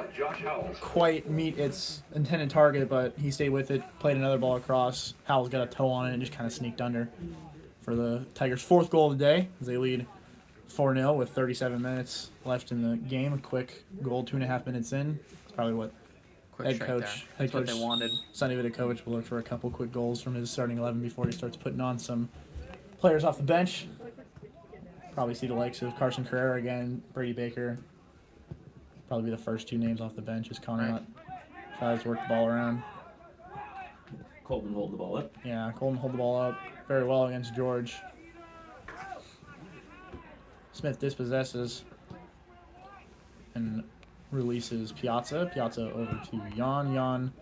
quite meet its intended target, but he stayed with it, played another ball across. Howells got a toe on it and just kind of sneaked under for the Tigers' fourth goal of the day as they lead 4-0 with 37 minutes left in the game. A quick goal, 2.5 minutes in. It's probably what head coach what they wanted. Sonny Vidakovic will look for a couple quick goals from his starting 11 before he starts putting on some players off the bench. Probably see the likes of Carson Carrera again, Brady Baker. Probably be the first two names off the bench as Conn tries to work the ball around. Colton hold the ball up. Yeah, Colton hold the ball up very well against George. Smith dispossesses and releases Piazza. Piazza over to Jan. Jan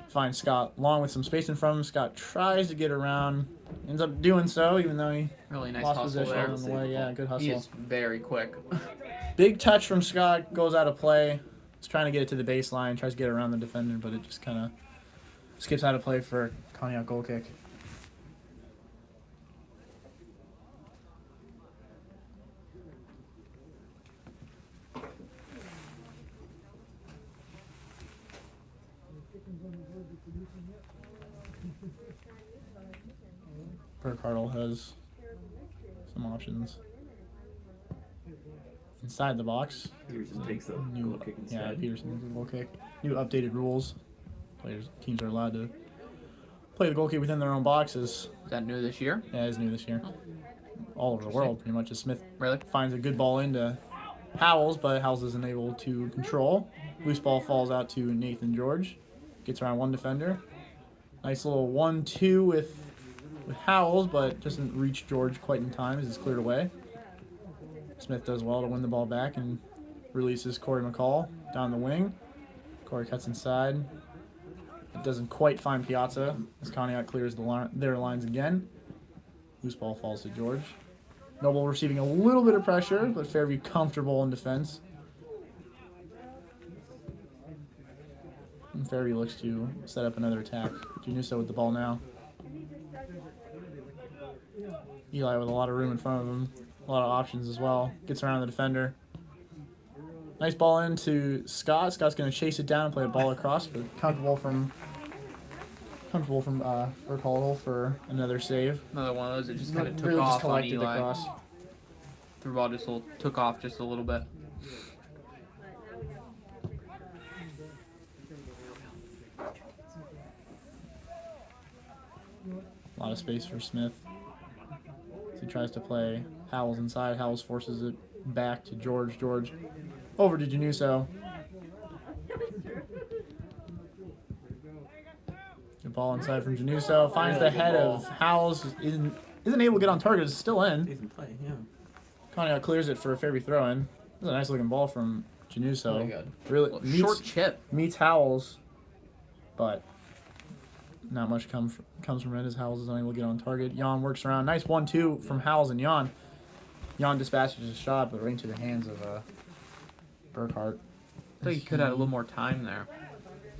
finds Scott long with some space in front of him. Scott tries to get around. Ends up doing so, even though he really nice lost hustle position there. on the way. Yeah, good hustle. He is very quick. Big touch from Scott. Goes out of play. He's trying to get it to the baseline. Tries to get around the defender, but it just kind of skips out of play for a Conn goal kick. Burkhardt has some options inside the box. Peterson takes the goal kick instead. Yeah, Peterson takes the goal kick. New updated rules Teams are allowed to play the goalkeeper within their own boxes. Is that new this year? Yeah, it's new this year. All over the world, pretty much. As Smith Really? finds a good ball into Howells, but Howells isn't able to control. Loose ball falls out to Nathan George. Gets around one defender. Nice little 1-2 with Howells, but doesn't reach George quite in time as it's cleared away. Smith does well to win the ball back and releases Corey McCall down the wing. Corey cuts inside. It doesn't quite find Piazza as Conn clears their lines again. Loose ball falls to George. Noble receiving a little bit of pressure, but Fairview comfortable in defense. And Fairview looks to set up another attack. Januso with the ball now. Eli with a lot of room in front of him. A lot of options as well. Gets around the defender. Nice ball into Scott. Scott's going to chase it down and play a ball across, but comfortable from Burkhalter for another save. Another one of those that just kind of took Really just off on collected Eli. across. The ball just took off just a little bit. A lot of space for Smith. As he tries to play Howells inside. Howells forces it back to George. George over to Januso. Good ball inside from Januso. Finds the head of Howells. Isn't able to get on target. It's still in. Decent play, yeah. Conn clears it for a Fairview throw-in. This is a nice looking ball from Januso. Really good. Really Short chip. meets Howells, but not much comes from it as Howells is unable to get on target. Jan works around. Nice 1-2 from Howells and Jan. Jan dispatches a shot, but right into the hands of Burkhart. I think he could have had a little more time there.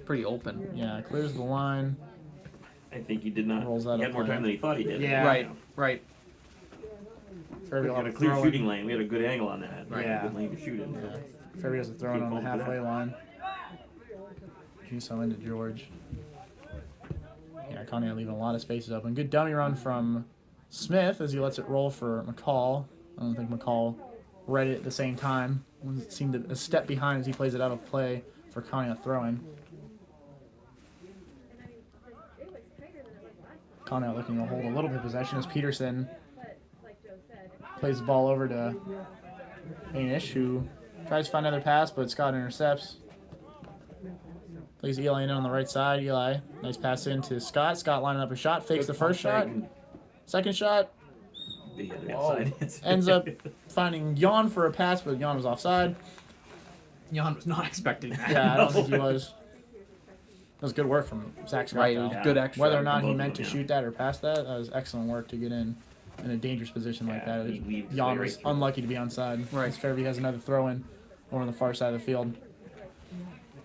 Pretty open. Yeah, clears the line. I think he did not. Rolls that He had up more there. time than he thought he did. Yeah. Right. Fairview We will had a have clear throw-in. shooting lane. We had a good angle on that. Right. Yeah. Good lane to shoot in. Yeah. Fairview has a throw-in on the halfway line. Juso into George. Yeah, Conn leaving a lot of spaces open. Good dummy run from Smith as he lets it roll for McCall. I don't think McCall read it at the same time. Seemed a step behind as he plays it out of play for Conn throw-in. Conn looking to hold a little bit of possession as Peterson plays the ball over to Anish, who tries to find another pass, but Scott intercepts. Plays Eli in on the right side. Eli, nice pass in to Scott. Scott lining up a shot, fakes the first shot. Second shot, The other outside. ends up finding Jan for a pass, but Jan was offside. Jan was not expecting that. Yeah, I don't think he was. That was good work from Zach Scott. Right, it though. was Yeah. good extra. Whether or not he Both of meant them, to yeah. shoot that or pass that, that was excellent work to get in a dangerous position like Yeah, that. he weaved his Jan way was right through. unlucky to be onside. Right. As Fairview has another throw-in over on the far side of the field.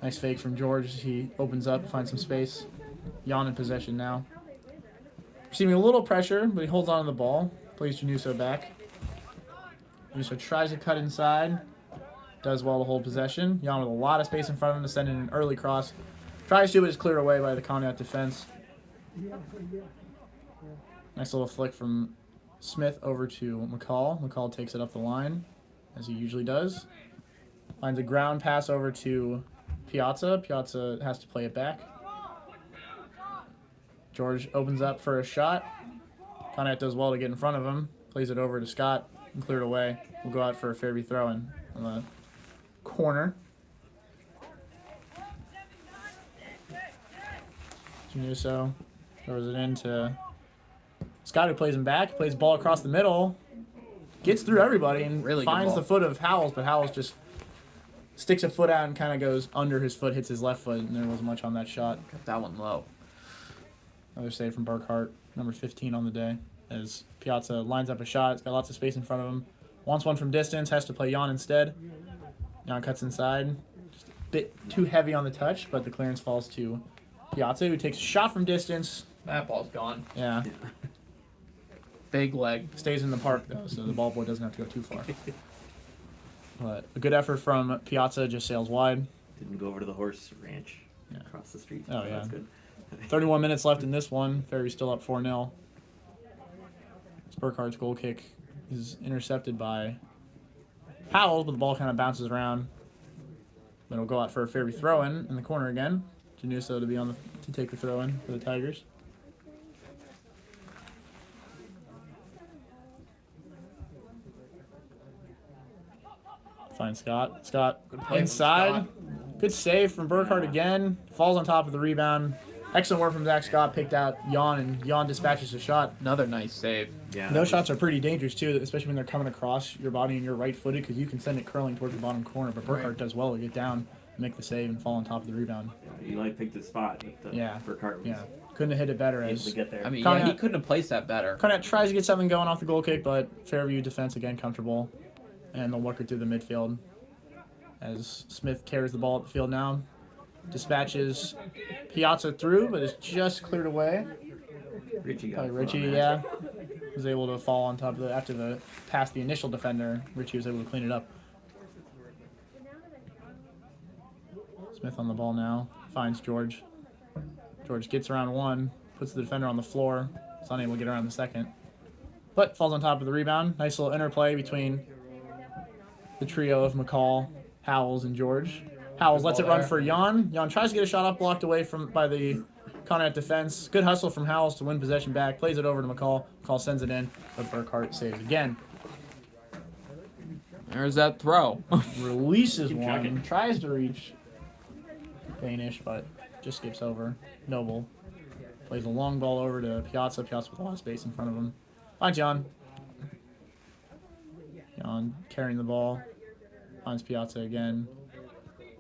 Nice fake from George. He opens up, finds some space. Jan in possession now. Receiving a little pressure, but he holds on to the ball. Plays Januso back. Januso tries to cut inside. Does well to hold possession. Jan with a lot of space in front of him to send in an early cross. Tries to, but it's cleared away by the Conn defense. Nice little flick from Smith over to McCall. McCall takes it up the line, as he usually does. Finds a ground pass over to Piazza. Piazza has to play it back. George opens up for a shot. Conn does well to get in front of him. Plays it over to Scott and cleared away. We'll go out for a Fairview throw-in on the corner. Januso throws it into Scott, who plays him back. Plays the ball across the middle. Gets through everybody and Really good finds ball. the foot of Howells, but Howells just sticks a foot out and kind of goes under his foot, hits his left foot, and there wasn't much on that shot. Kept that one low. Another save from Burkhart, number 15 on the day, as Piazza lines up a shot. It's got lots of space in front of him. Wants one from distance, has to play Jan instead. Jan cuts inside. Just a bit too heavy on the touch, but the clearance falls to Piazza, who takes a shot from distance. That ball's gone. Yeah, Big leg. stays in the park, though, so the ball boy doesn't have to go too far. But a good effort from Piazza, just sails wide. Didn't go over to the horse ranch Yeah. across the street. Oh, so yeah. That's good. 31 minutes left in this one. Fairview's still up 4-0. Burkhart's goal kick is intercepted by Howells, but the ball kind of bounces around. Then it'll go out for a Fairview throw-in the corner again. Januso to take the throw in for the Tigers. Find Scott. Scott Good play from inside. Scott. Good save from Burkhardt again. Falls on top of the rebound. Excellent work from Zach Scott. Picked out Jan, and Jan dispatches a shot. Another nice save. Yeah. Those shots are pretty dangerous too, especially when they're coming across your body and you're right-footed, because you can send it curling towards the bottom corner. But Burkhardt does well to get down, make the save, and fall on top of the rebound. He picked his spot. Burkhardt was Couldn't have hit it better. able As to get there. I mean, Conn- he couldn't have placed that better. Conn tries to get something going off the goal kick, but Fairview defense again comfortable, and they'll work it through the midfield. As Smith carries the ball up the field now, dispatches Piazza through, but it's just cleared away. Richie got Probably a foot Richie, on that. yeah, was able to fall on top of past the initial defender. Richie was able to clean it up. Smith on the ball now, finds George. George gets around one, puts the defender on the floor. He's unable to get around the second, but falls on top of the rebound. Nice little interplay between the trio of McCall, Howells, and George. Howells lets it run for Jan. Jan tries to get a shot off, blocked away by the Conn defense. Good hustle from Howells to win possession back. Plays it over to McCall. McCall sends it in, but Burkhardt saves again. There's that throw. Releases one. checking. Tries to reach Danish, but just skips over. Noble plays a long ball over to Piazza. Piazza with a lot of space in front of him. Finds Jan. Jan carrying the ball. Finds Piazza again.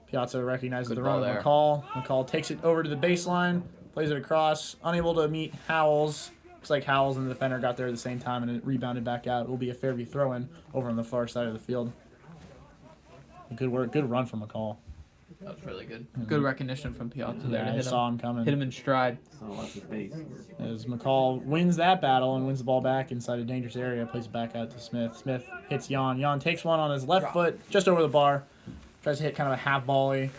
Piazza recognizes Good the ball run of there. McCall. McCall takes it over to the baseline, plays it across, unable to meet Howells. Looks like Howells and the defender got there at the same time, and it rebounded back out. It will be a Fairview throw-in over on the far side of the field. Good work, good run from McCall. That was really good. Good recognition from Piazza there to Yeah, I hit saw him. him coming. Hit him in stride. Saw lots of space. As McCall wins that battle and wins the ball back inside a dangerous area, plays it back out to Smith. Smith hits Jan. Jan takes one on his left foot, just over the bar. Tries to hit kind of a half volley.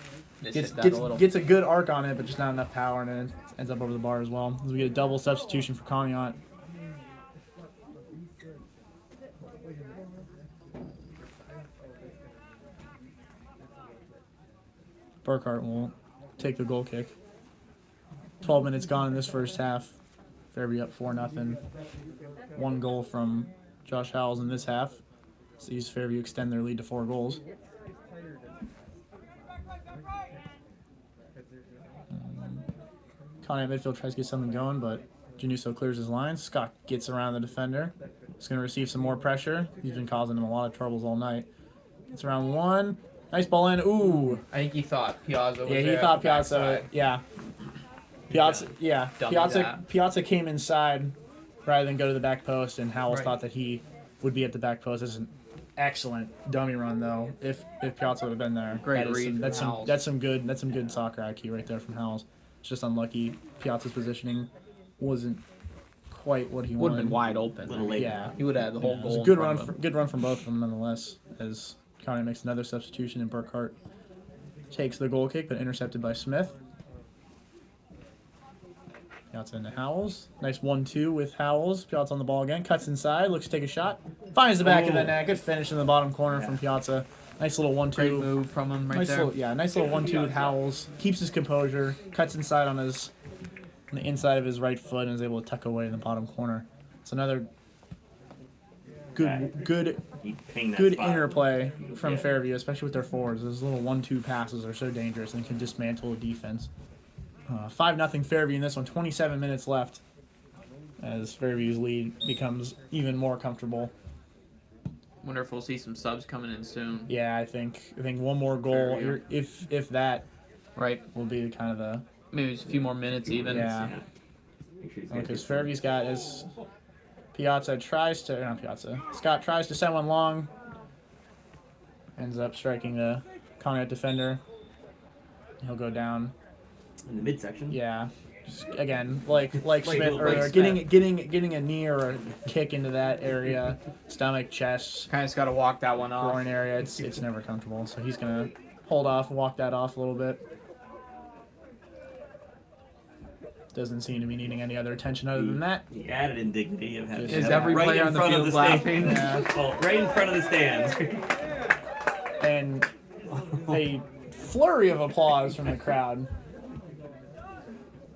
Just hit that a little. Gets a good arc on it, but just not enough power, and it ends up over the bar as well. As we get a double substitution for Conn. Burkhardt will take the goal kick. 12 minutes gone in this first half. Fairview up 4-0. One goal from Josh Howells in this half. Sees Fairview extend their lead to 4 goals. Conn at midfield tries to get something going, but Januso clears his lines. Scott gets around the defender. He's going to receive some more pressure. He's been causing him a lot of troubles all night. Gets around one. Nice ball in. Ooh. I think he thought Piazza was Yeah, he there thought at the Piazza. backside. Yeah. Piazza. Yeah. Dummy that. Piazza came inside rather than go to the back post, and Howells Right. thought that he would be at the back post. This is an excellent dummy run, though. If Piazza would have been there, Great that is read some, from that's some Howells. that's some good soccer IQ right there from Howells. It's just unlucky. Piazza's positioning wasn't quite what he Would have wanted. been wide open. Little late. Yeah. He would have had the whole It goal. was a in good front run. of him. Good run from both of them, nonetheless. As Conn makes another substitution, and Burkhardt takes the goal kick, but intercepted by Smith. Piazza into Howells. Nice 1-2 with Howells. Piazza on the ball again. Cuts inside. Looks to take a shot. Finds the back of the net. Good finish in the bottom corner from Piazza. Nice little 1-2. Great move from him right Nice there. little, nice little 1-2 with Howells. Keeps his composure. Cuts inside on the inside of his right foot and is able to tuck away in the bottom corner. It's another good He pinged that good spot. interplay from Yeah. Fairview, especially with their forwards. Those little 1-2 passes are so dangerous and can dismantle a defense. 5-0 Fairview in this one. 27 minutes left as Fairview's lead becomes even more comfortable. Wonder if we'll see some subs coming in soon. Yeah, I think one more goal, Fairview. if that, Right. will be kind of the Maybe just a few more minutes even. Yeah. Make sure he's got because good- Fairview's got as Scott tries to send one long, ends up striking the Conn defender. He'll go down. in the midsection. Yeah, just, again, like Smith like earlier, Smith. getting a knee or a kick into that area, stomach, chest, Kind of just got to walk that one off. groin area. It's never comfortable. So he's gonna hold off, walk that off a little bit. Doesn't seem to be needing any other attention other than that. The added indignity of having Is him every right player in on the front of field stands. laughing? Yeah. Oh, right in front of the stands. And a flurry of applause from the crowd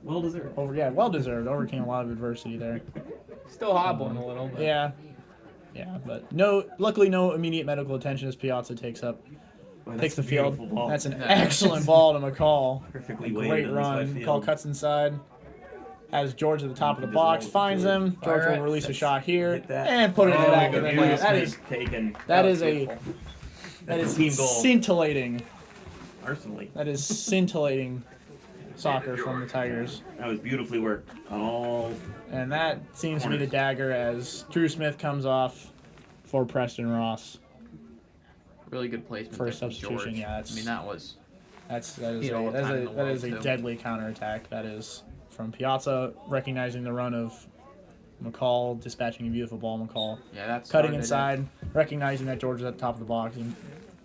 Well deserved. Well deserved. Overcame a lot of adversity there. Still hobbling a little, but Yeah, but luckily no immediate medical attention as Piazza takes Well, the a field. beautiful ball. That's an Yeah. excellent ball to McCall. Perfectly A weighted great on this run. left McCall field. cuts inside. Has George at the top of the Doesn't box. roll with Finds George. him. George Fire will it. release a shot here Hit that. and put it in the back of the net. Taken. That was is a beautiful. that is team goal. scintillating. Personally, That is scintillating soccer from the Tigers. that was beautifully worked on all. And that seems to be the dagger as Drew Smith comes off for Preston Ross. really good placement. First there from substitution, George. yeah, that's- I mean, that was That is Need all the time in the that is world, a too. deadly counterattack. That is from Piazza recognizing the run of McCall, dispatching a beautiful ball. McCall that's cutting started it. inside, recognizing that George is at the top of the box. And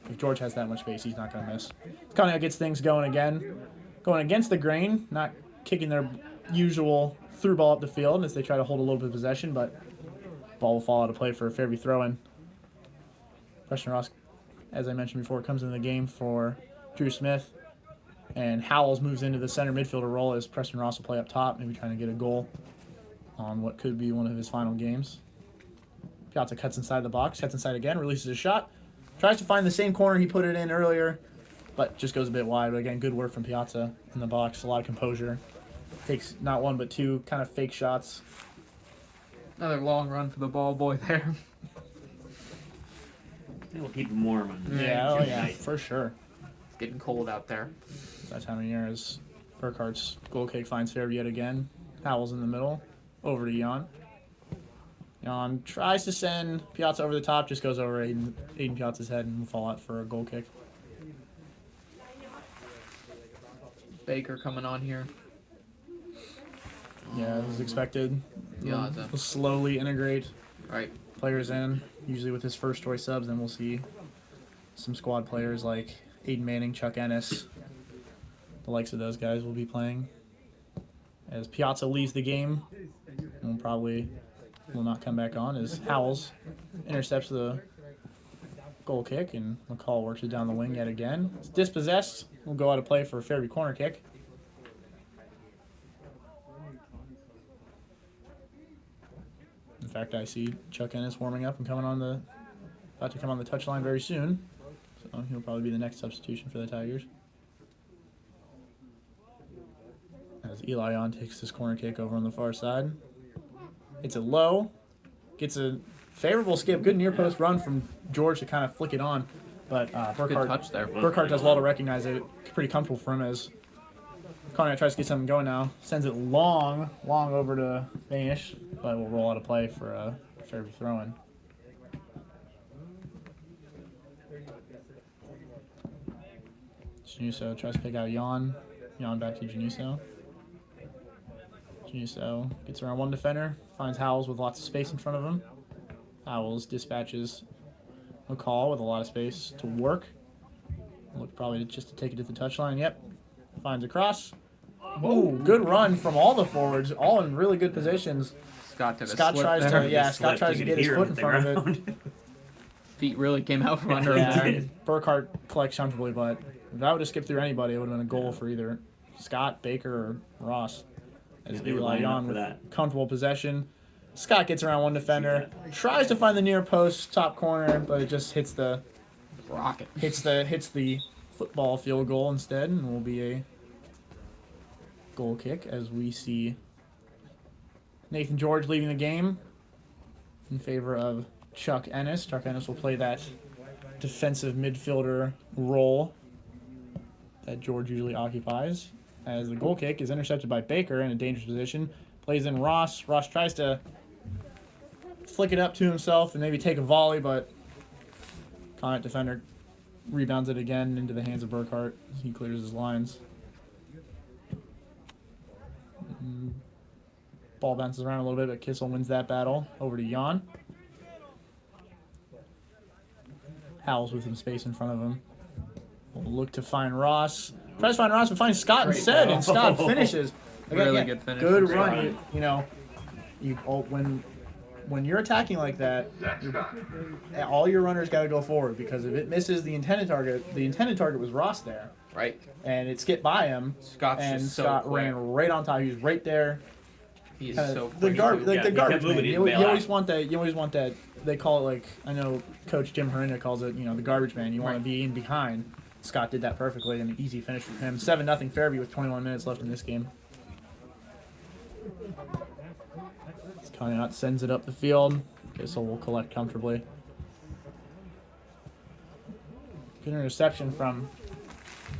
if George has that much space, he's not going to miss. Conn gets things going again, going against the grain, not kicking their usual through ball up the field as they try to hold a little bit of possession, but ball will fall out of play for a Fairview throw-in. Preston Ross, as I mentioned before, comes into the game for Drew Smith, and Howells moves into the center midfielder role as Preston Ross will play up top, maybe trying to get a goal on what could be one of his final games. Piazza cuts inside the box, cuts inside again, releases a shot, tries to find the same corner he put it in earlier, but just goes a bit wide. But again, good work from Piazza in the box, a lot of composure. Takes not one but two kind of fake shots. Another long run for the ball boy there. It'll keep him warm. Yeah, for sure. It's getting cold out there. That time of year as Burkhart's goal kick finds Fairview yet again. Howell's in the middle. Over to Jan. Jan tries to send Piazza over the top, just goes over Aiden Piazza's head and will fall out for a goal kick. Baker coming on here. Yeah, as expected. Piazza. He'll slowly integrate Right. players in, usually with his first choice subs. Then we'll see some squad players like Aiden Manning, Chuck Ennis. The likes of those guys will be playing. As Piazza leaves the game, and will not come back on, as Howells intercepts the goal kick, and McCall works it down the wing yet again. It's dispossessed. Will go out of play for a Fairview corner kick. In fact, I see Chuck Ennis warming up and about to come on the touchline very soon. So he'll probably be the next substitution for the Tigers. As Eli On takes this corner kick over on the far side. It's a low. Gets a favorable skip. Good near post run from George to kind of flick it on. But Good touch there. Burkhardt does well to recognize it. Pretty comfortable for him as Conn tries to get something going now. Sends it long over to Banish, but will roll out of play for a Fairview throw-in. Januso tries to pick out Jan. Jan back to Januso. Januso gets around one defender, finds Howells with lots of space in front of him. Howells dispatches McCall with a lot of space to work. Look probably just to take it to the touchline. Yep. Finds a cross. Ooh, good run from all the forwards, all in really good positions. Scott took a Scott slip tries there. to Scott tries to get his foot in front of it. Feet really came out from under him Yeah, there. Burkhardt collects comfortably, but if that would have skipped through anybody, it would have been a goal for either Scott, Baker, or Ross. As Yeah, they were Eli lining up on for with that. comfortable possession. Scott gets around one defender, tries to find the near post top corner, but it just hits the Rocket. hits the football field goal instead, and will be a goal kick as we see Nathan George leaving the game in favor of Chuck Ennis. Chuck Ennis will play that defensive midfielder role that George usually occupies, as the goal kick is intercepted by Baker in a dangerous position. Plays in Ross. Ross tries to flick it up to himself and maybe take a volley, but Conn defender rebounds it again into the hands of Burkhardt. He clears his lines. Ball bounces around a little bit, but Kissel wins that battle. Over to Jan. Howells with some space in front of him. Will look to find Ross. Tries to find Ross, but finds Scott instead, and Scott finishes. Again, Really good finish Good from run. Scott. When when you're attacking like that, Zach Scott. all your runners got to go forward because if it misses the intended target was Ross there, Right. and it skipped by him, Scott's and just so Scott quick. ran right on top. He was right there. He's Kinda so the quick. garbage, like Yeah, the he kept garbage moving, man. he You didn't bail always out. want that. You always want that. They call it like I know Coach Jim Herinda calls it. The garbage man. You want to Right. be in behind. Scott did that perfectly, and an easy finish from him. 7-0 Fairview with 21 minutes left in this game. Conn sends it up the field. Kissel will collect comfortably. Good interception from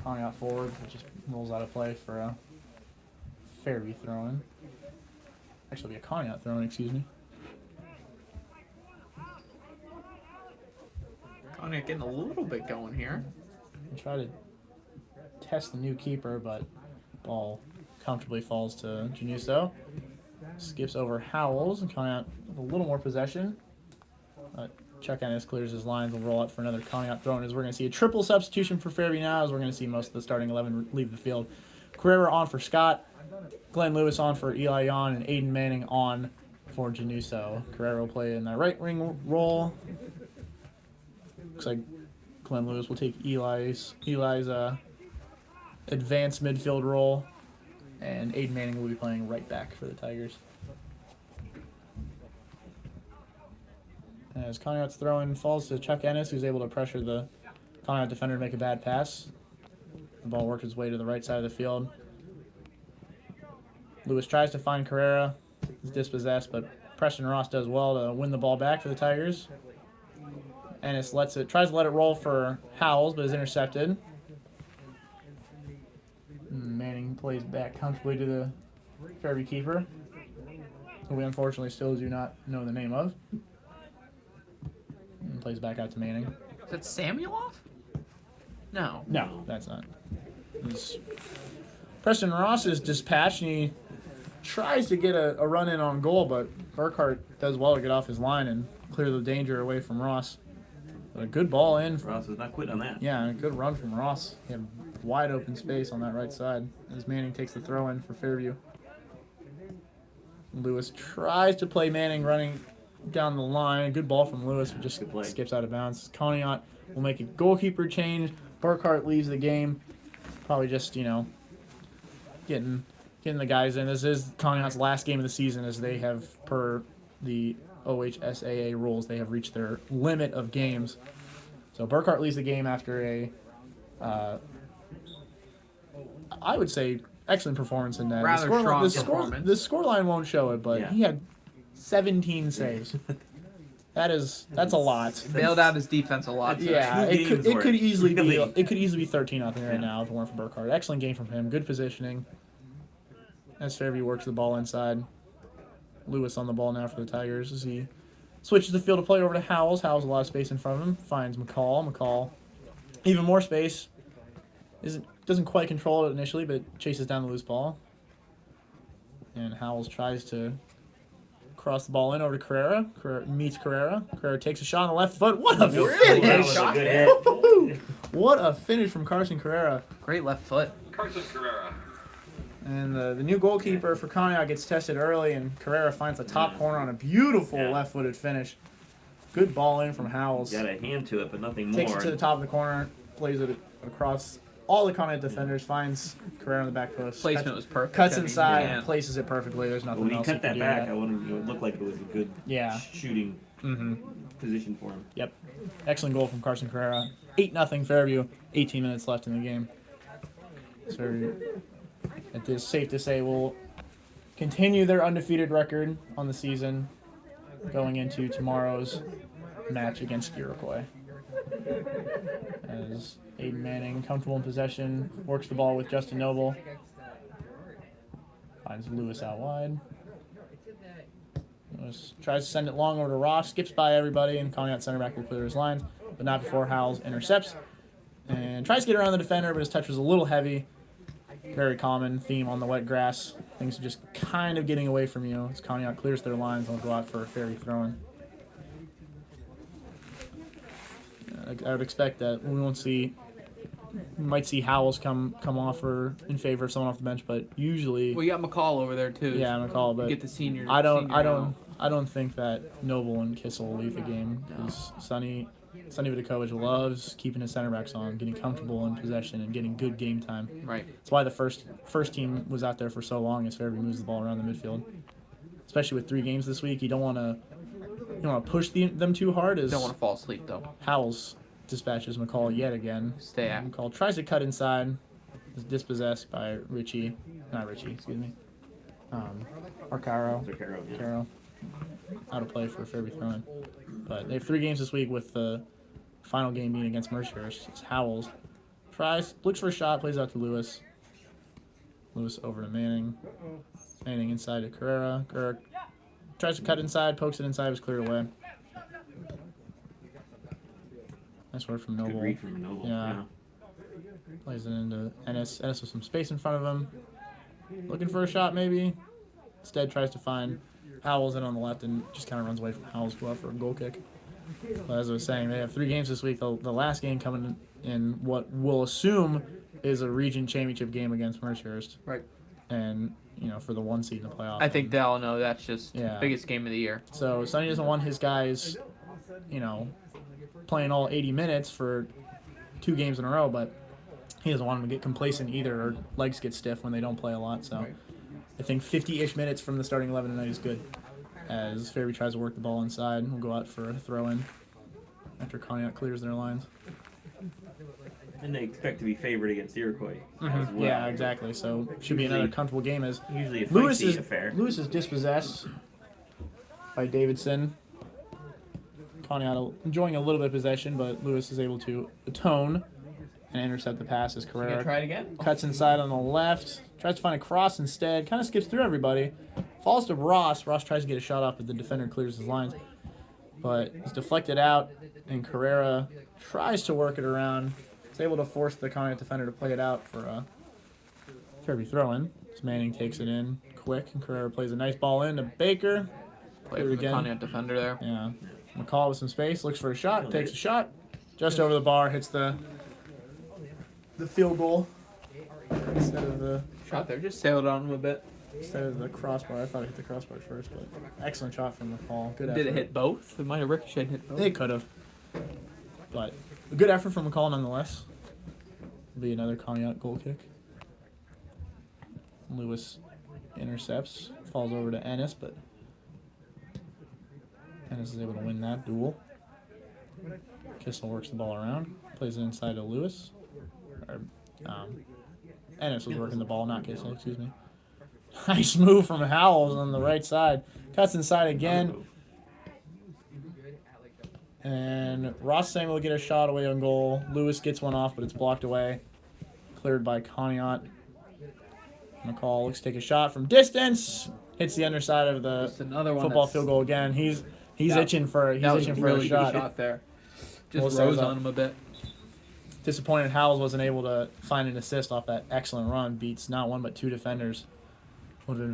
Conn forward. It just rolls out of play for a Fairview throw-in. Actually, be a Conn throw-in, excuse me. Conn getting a little bit going here. And try to test the new keeper, but ball comfortably falls to Januso. Skips over Howells and Conn with a little more possession. Chuck Ennis clears his lines. We'll roll out for another Conn throw-in as we're going to see a triple substitution for Fairview now as we're going to see most of the starting 11 leave the field. Carrera on for Scott. Glenn Lewis on for Eli Yon and Aiden Manning on for Januso. Carrera will play in that right wing role. Looks like Glenn Lewis will take Eli's advanced midfield role, and Aiden Manning will be playing right back for the Tigers. As Conrad's throw-in falls to Chuck Ennis, who's able to pressure the Conrad defender to make a bad pass. The ball works its way to the right side of the field. Lewis tries to find Carrera. He's dispossessed, but Preston Ross does well to win the ball back for the Tigers. Ennis tries to let it roll for Howells, but is intercepted. Manning plays back comfortably to the Fairview keeper, who we unfortunately still do not know the name of. And plays back out to Manning. Is that Samuelov? No. No, that's not. Preston Ross is dispatched, and he tries to get a run in on goal, but Burkhart does well to get off his line and clear the danger away from Ross. But a good ball in. Ross was not quitting on that. Yeah, and a good run from Ross. He had wide open space on that right side as Manning takes the throw in for Fairview. Lewis tries to play Manning running down the line. Good ball from Lewis, but just skips out of bounds. Conn will make a goalkeeper change. Burkhart leaves the game. Probably just, getting the guys in. This is Conn's last game of the season as they have, per the OHSAA rules, they have reached their limit of games. So Burkhart leaves the game after a, I would say, excellent performance in that. Rather strong performance. The scoreline won't show it, but Yeah. he had 17 saves. That's a lot. Bailed out his defense a lot. today. Yeah, Two it could games worth. easily be Really. it could easily be 13-0 right Yeah. now if it weren't for Burkhart. Excellent game from him. Good positioning. As Fairview works the ball inside. Lewis on the ball now for the Tigers as he switches the field of play over to Howells. Howells a lot of space in front of him. Finds McCall. McCall even more space. Doesn't quite control it initially, but chases down the loose ball. And Howells tries to cross the ball in over to Carrera. Carrera meets Carrera. Carrera takes a shot on the left foot. What a Really finish! good shot good there. hit. Woo-hoo! What a finish from Carson Carrera. Great left foot. Carson Carrera. And the new goalkeeper for Conn gets tested early, and Carrera finds the top corner on a beautiful Yeah. left-footed finish. Good ball in from Howells. Got a hand to it, but nothing Takes more. it to the top of the corner, plays it across all the Conn defenders, finds Carrera on the back post. Placement was perfect. Cuts I mean, inside, yeah. places it perfectly. There's nothing When he else cut can that do back, yet. it would look like it was a good Yeah. shooting position for him. Yep. Excellent goal from Carson Carrera. 8-0 Fairview. 18 minutes left in the game. So it is safe to say we'll continue their undefeated record on the season going into tomorrow's match against Iroquois. As Aiden Manning, comfortable in possession, works the ball with Justin Noble. Finds Lewis out wide. Lewis tries to send it long over to Ross, skips by everybody, and Conn center back will clear his lines, but not before Howells intercepts. And tries to get around the defender, but his touch was a little heavy. Very common theme on the wet grass. Things are just kind of getting away from you. As Conn clears their lines, they'll go out for a Fairview throw-in. I would expect that we might see Howells come off or in favor of someone off the bench, but usually Well, you got McCall over there too. yeah, McCall. But Get the senior. I don't senior I don't think that Noble and Kissel will leave the game because Sonny Vidakovic loves keeping his center backs on, getting comfortable in possession, and getting good game time. Right. That's why the first team was out there for so long, as Fairview moves the ball around the midfield. Especially with 3 games this week, you don't want to push them too hard. As Don't want to fall asleep though. Howells dispatches McCall yet again. Stay at. McCall tries to cut inside, is dispossessed by excuse me. Or Caro. Yeah. Caro. Out of play for Fairview throwing. But they have 3 games this week with the final game being against Mercyhurst. It's Howells. Looks for a shot, plays out to Lewis. Lewis over to Manning. Manning inside to Carrera. Carrera tries to cut inside, pokes it inside, was cleared away. Nice work from Noble. Good read from Noble. Yeah. Plays it into Ennis. Ennis with some space in front of him. Looking for a shot, maybe. Instead, tries to find Howells in on the left and just kind of runs away from Howells to go out for a goal kick. But as I was saying, they have 3 games this week. The last game coming in what we'll assume is a region championship game against Mercyhurst. Right. And, for the 1 seed in the playoff. I think they'll know that's just biggest game of the year. So Sonny doesn't want his guys, playing all 80 minutes for 2 games in a row, but he doesn't want them to get complacent either or legs get stiff when they don't play a lot. So I think 50-ish minutes from the starting 11 tonight is good. As Fairview tries to work the ball inside, we'll go out for a throw-in after Conn clears their lines. And they expect to be favored against Iroquois as well. Yeah, exactly. So should be another comfortable game as Usually a Lewis affair. Lewis is dispossessed by Davidson. Conn enjoying a little bit of possession, but Lewis is able to atone and intercept the pass as You gonna Carrera try it again? cuts inside on the left, tries to find a cross instead, kind of skips through everybody, falls to Ross. Ross tries to get a shot off, but the defender clears his lines. But it's deflected out, and Carrera tries to work it around. He's able to force the Conn defender to play it out for a Fairview throw-in. As Manning takes it in quick, and Carrera plays a nice ball in to Baker. Play for the Conn defender there. Yeah. McCall with some space, looks for a shot, takes a shot, just over the bar, hits the field goal instead of the Shot there, just sailed on him a bit. crossbar. I thought it hit the crossbar first, but excellent shot from McCall. Good effort. Did it hit both? It might have ricocheted and hit both. It could have, but a good effort from McCall nonetheless. Will be another Conn goal kick. Lewis intercepts, falls over to Ennis, but Ennis is able to win that duel. Kissel works the ball around, plays it inside to Lewis. Ennis was working the ball, not Kissel, excuse me. Nice move from Howells on the right side. Cuts inside again. And Ross is able to get a shot away on goal. Lewis gets one off, but it's blocked away. Cleared by Conn. McCall looks to take a shot from distance. Hits the underside of the Just another one football that's- field goal again. He's itching for That was a really shot. good shot there. We'll Just say rose that. on him a bit. Disappointed Howells wasn't able to find an assist off that excellent run. Beats not 1 but 2 defenders. Would have been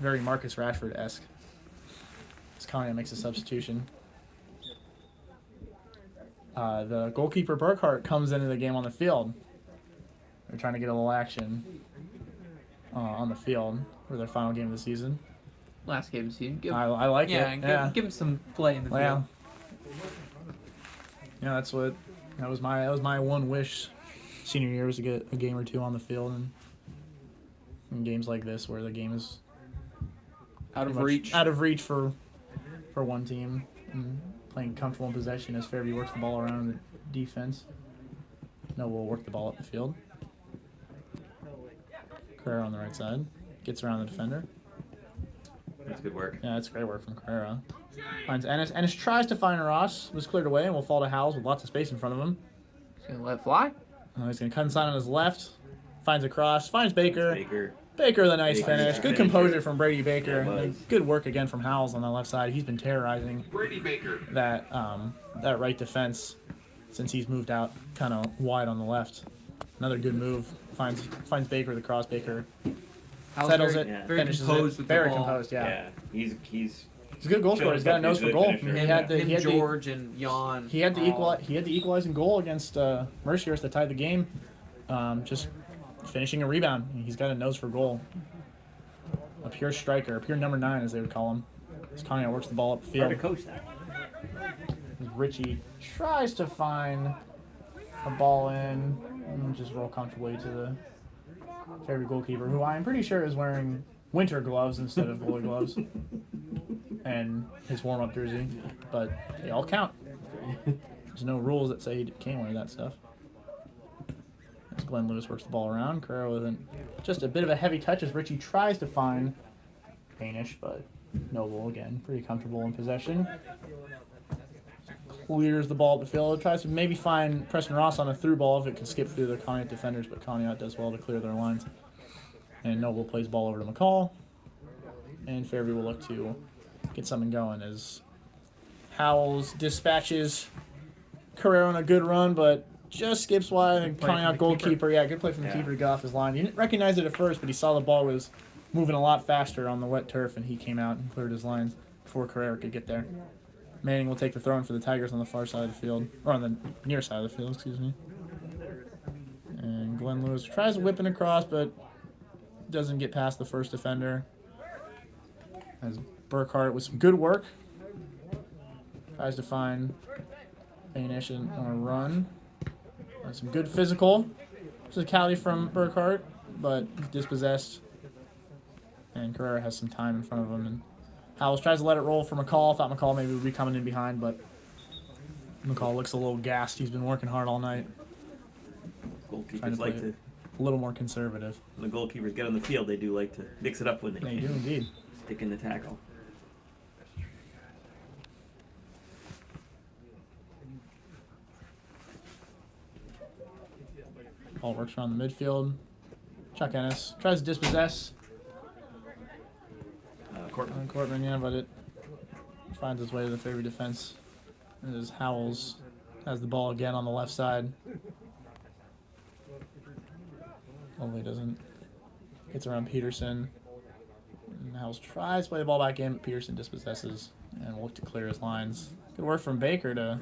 very Marcus Rashford-esque. As Conn makes a substitution. The goalkeeper Burkhart comes into the game on the field. They're trying to get a little action on the field for their final game of the season. Last game of the season. I like it. Yeah, give him some play in the field. Yeah, that was my one wish senior year, was to get a game or 2 on the field, and in games like this where the game is Out of pretty much reach. out of reach for one team, and playing comfortable in possession as Fairview works the ball around the defense. No, we'll work the ball up the field. Carrera on the right side gets around the defender. That's good work. Yeah, that's great work from Carrera. Finds Ennis. Ennis tries to find Ross. Was cleared away and will fall to Howells with lots of space in front of him. He's going to let it fly. He's going to cut inside on his left. Finds a cross. Finds Baker. Baker. Baker with a nice Baker's finish. a Good finisher. composure from Brady Baker. Yeah, it was. And good work again from Howells on the left side. He's been terrorizing Brady Baker. that right defense since he's moved out kind of wide on the left. Another good move. Finds Baker with a cross. Baker Howell's settles very, it. very Finishes composed it. with Very the ball. composed. Yeah. Yeah. He's He's a good goal scorer. He's got a nose for goal. Finisher. He had the Him, George, and Jan. He had the equalizing goal against Mercyhurst that tied the game. Just finishing a rebound. He's got a nose for goal. A pure striker, a pure number 9 as they would call him. As Conn works the ball up the Hard to field. coach that. Richie tries to find a ball in and just roll comfortably to the Fairview goalkeeper, who I'm pretty sure is wearing winter gloves instead of woolly gloves, and his warm-up jersey, but they all count. There's no rules that say he can't wear that stuff. As Glenn Lewis works the ball around, Carrera with just a bit of a heavy touch as Richie tries to find Danish, but Noble again, pretty comfortable in possession. Clears the ball up the field, tries to maybe find Preston Ross on a through ball if it can skip through the Conn defenders, but Conn does well to clear their lines. And Noble plays ball over to McCall, and Fairview will look to get something going as Howells dispatches Carrera on a good run, but just skips wide and Conn goalkeeper. Yeah, good play from the keeper to get off his line. He didn't recognize it at first, but he saw the ball was moving a lot faster on the wet turf, and he came out and cleared his lines before Carrera could get there. Manning will take the throw in for the Tigers on the far side of the field, or on the near side of the field, excuse me. And Glenn Lewis tries whipping across, but doesn't get past the first defender. As Burkhart with some good work tries to find Danish on a run. Some good physicality from Burkhart, but dispossessed. And Carrera has some time in front of him, and Howells tries to let it roll for McCall. Thought McCall maybe would be coming in behind, but McCall looks a little gassed. He's been working hard all night. Goalkeepers like to, a little more conservative. when the goalkeepers get on the field, they do like to mix it up when they They can. do indeed. Stick in the tackle. Ball works around the midfield. Chuck Ennis tries to dispossess. Cortman, yeah, but it finds its way to the Fairview defense. As Howells has the ball again on the left side. Hopefully doesn't. Gets around Peterson. And Howells tries to play the ball back in, but Peterson dispossesses and will look to clear his lines. Good work from Baker to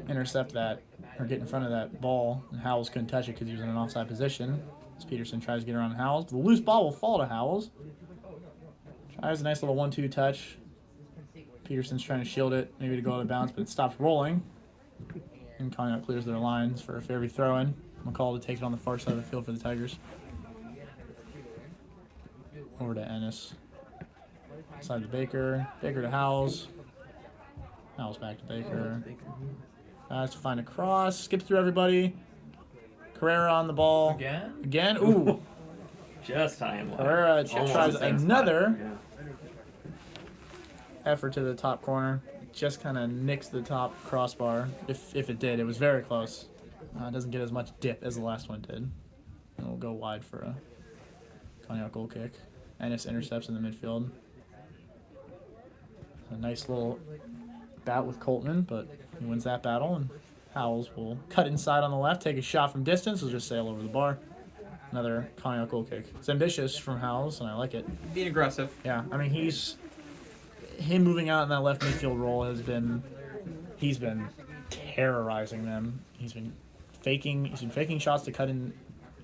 intercept that, or get in front of that ball, and Howells couldn't touch it because he was in an offside position. As Peterson tries to get around Howells, the loose ball will fall to Howells. Tries a nice little 1-2 touch. Peterson's trying to shield it, maybe to go out of bounds, but it stops rolling. And Conn clears their lines for a Fairview throw-in. McCall to take it on the far side of the field for the Tigers. Over to Ennis. Side to Baker. Baker to Howells. Howells back to Baker. Tries to find a cross. Skips through everybody. Carrera on the ball. Again? Ooh. Just high and wide. Carrera Almost tries the same another spot. effort to the top corner. Just kind of nicks the top crossbar. If it did, it was very close. It doesn't get as much dip as the last one did. And we'll go wide for a Conn goal kick. Ennis intercepts in the midfield. A nice little bout with Coltman, but he wins that battle. And Howells will cut inside on the left, take a shot from distance. He'll just sail over the bar. Another Conn goal kick. It's ambitious from Howells, and I like it. Being aggressive. Yeah, I mean him moving out in that left midfield role he's been terrorizing them. He's been faking shots to cut in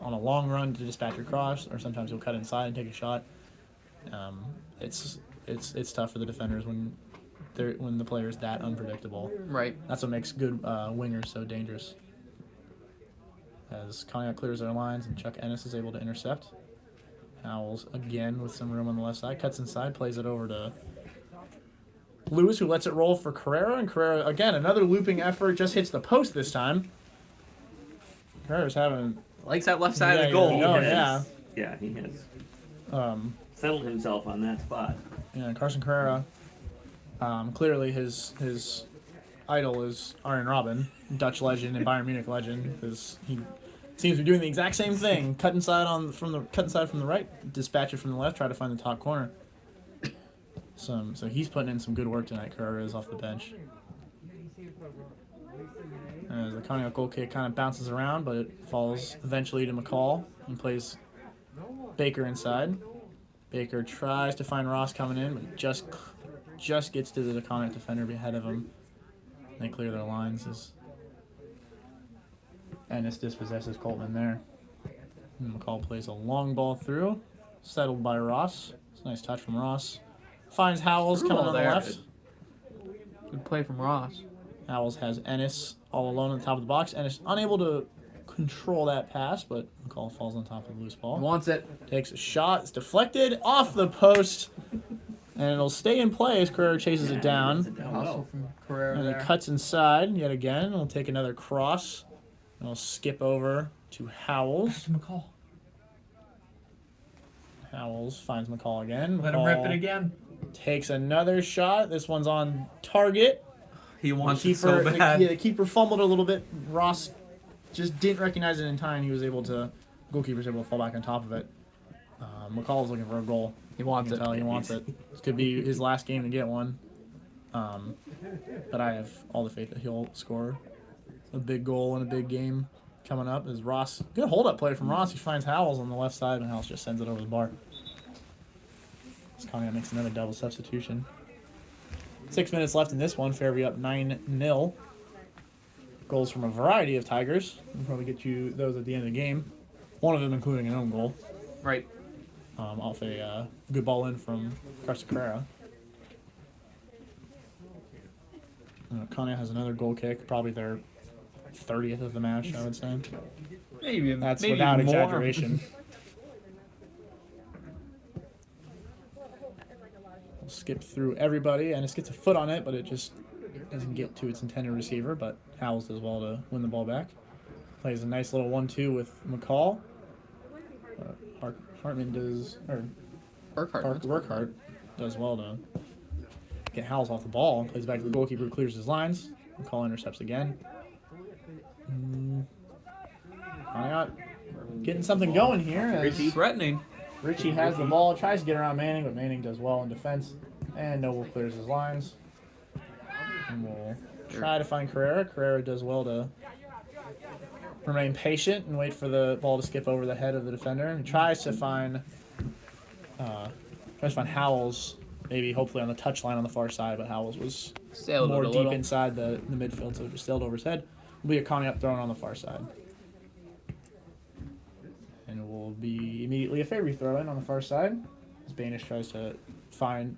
on a long run to dispatch across, or sometimes he'll cut inside and take a shot. It's tough for the defenders when the player's that unpredictable. Right. That's what makes good wingers so dangerous. As Conn clears their lines and Chuck Ennis is able to intercept. Howells again with some room on the left side, cuts inside, plays it over to Lewis, who lets it roll for Carrera, and Carrera again another looping effort, just hits the post this time. Carrera's having Likes that left side of the goal. Yeah. He has settled himself on that spot. Yeah, Carson Carrera. Clearly, his idol is Arjen Robben, Dutch legend and Bayern Munich legend. Because he seems to be doing the exact same thing: cut inside from the right, dispatch it from the left, try to find the top corner. So he's putting in some good work tonight. Carrera is off the bench. As the Conn goal kick kind of bounces around, but it falls eventually to McCall and plays Baker inside. Baker tries to find Ross coming in, but just gets to the Conn defender ahead of him. They clear their lines as Ennis dispossesses Coltman there. And McCall plays a long ball through, settled by Ross. It's a nice touch from Ross. finds Howells coming on the there. left. Good play from Ross. Howells has Ennis all alone on the top of the box. Ennis unable to control that pass, but McCall falls on top of the loose ball. He wants it. Takes a shot. It's deflected off the post. And it'll stay in play as Carrera chases it down. Hustle from Carrera And there. it cuts inside yet again. We'll take another cross. And we'll skip over to Howells. McCall. Howells finds McCall again. Let him rip it again. Takes another shot. This one's on target. He wants the it so bad. the keeper fumbled a little bit. Ross just didn't recognize it in time. He was able to, goalkeeper's able to fall back on top of it. McCall's looking for a goal. He wants You it. can tell he wants it. This could be his last game to get one. But I have all the faith that he'll score a big goal in a big game coming up. Is Ross, good hold-up play from Ross. He finds Howells on the left side, and Howells just sends it over the bar. Conn makes another double substitution. 6 minutes left in this one. Fairview up 9-0. Goals from a variety of Tigers. We'll probably get you those at the end of the game. One of them including an own goal. Right. Off a good ball in from Carson Carrera. Conn has another goal kick. Probably their 30th of the match, I would say. Maybe. That's maybe without more. exaggeration. We'll skip through everybody, and it gets a foot on it, but it just doesn't get to its intended receiver. But Howells does well to win the ball back. Plays a nice little 1-2 with McCall. Hartman does, or Burkhart does well to get Howells off the ball. Plays back to the goalkeeper, who clears his lines. McCall intercepts again. Conn getting something going here. As Threatening. Richie has the ball, tries to get around Manning, but Manning does well in defense. And Noble clears his lines. And we'll try to find Carrera. Carrera does well to remain patient and wait for the ball to skip over the head of the defender. He tries to find Howells, maybe hopefully on the touchline on the far side, but Howells was Sailed more it a deep little. inside the midfield, so it just sailed over his head. Will be a Conn up thrown on the far side. And it will be immediately a Fairview throw in on the far side. As Banish tries to find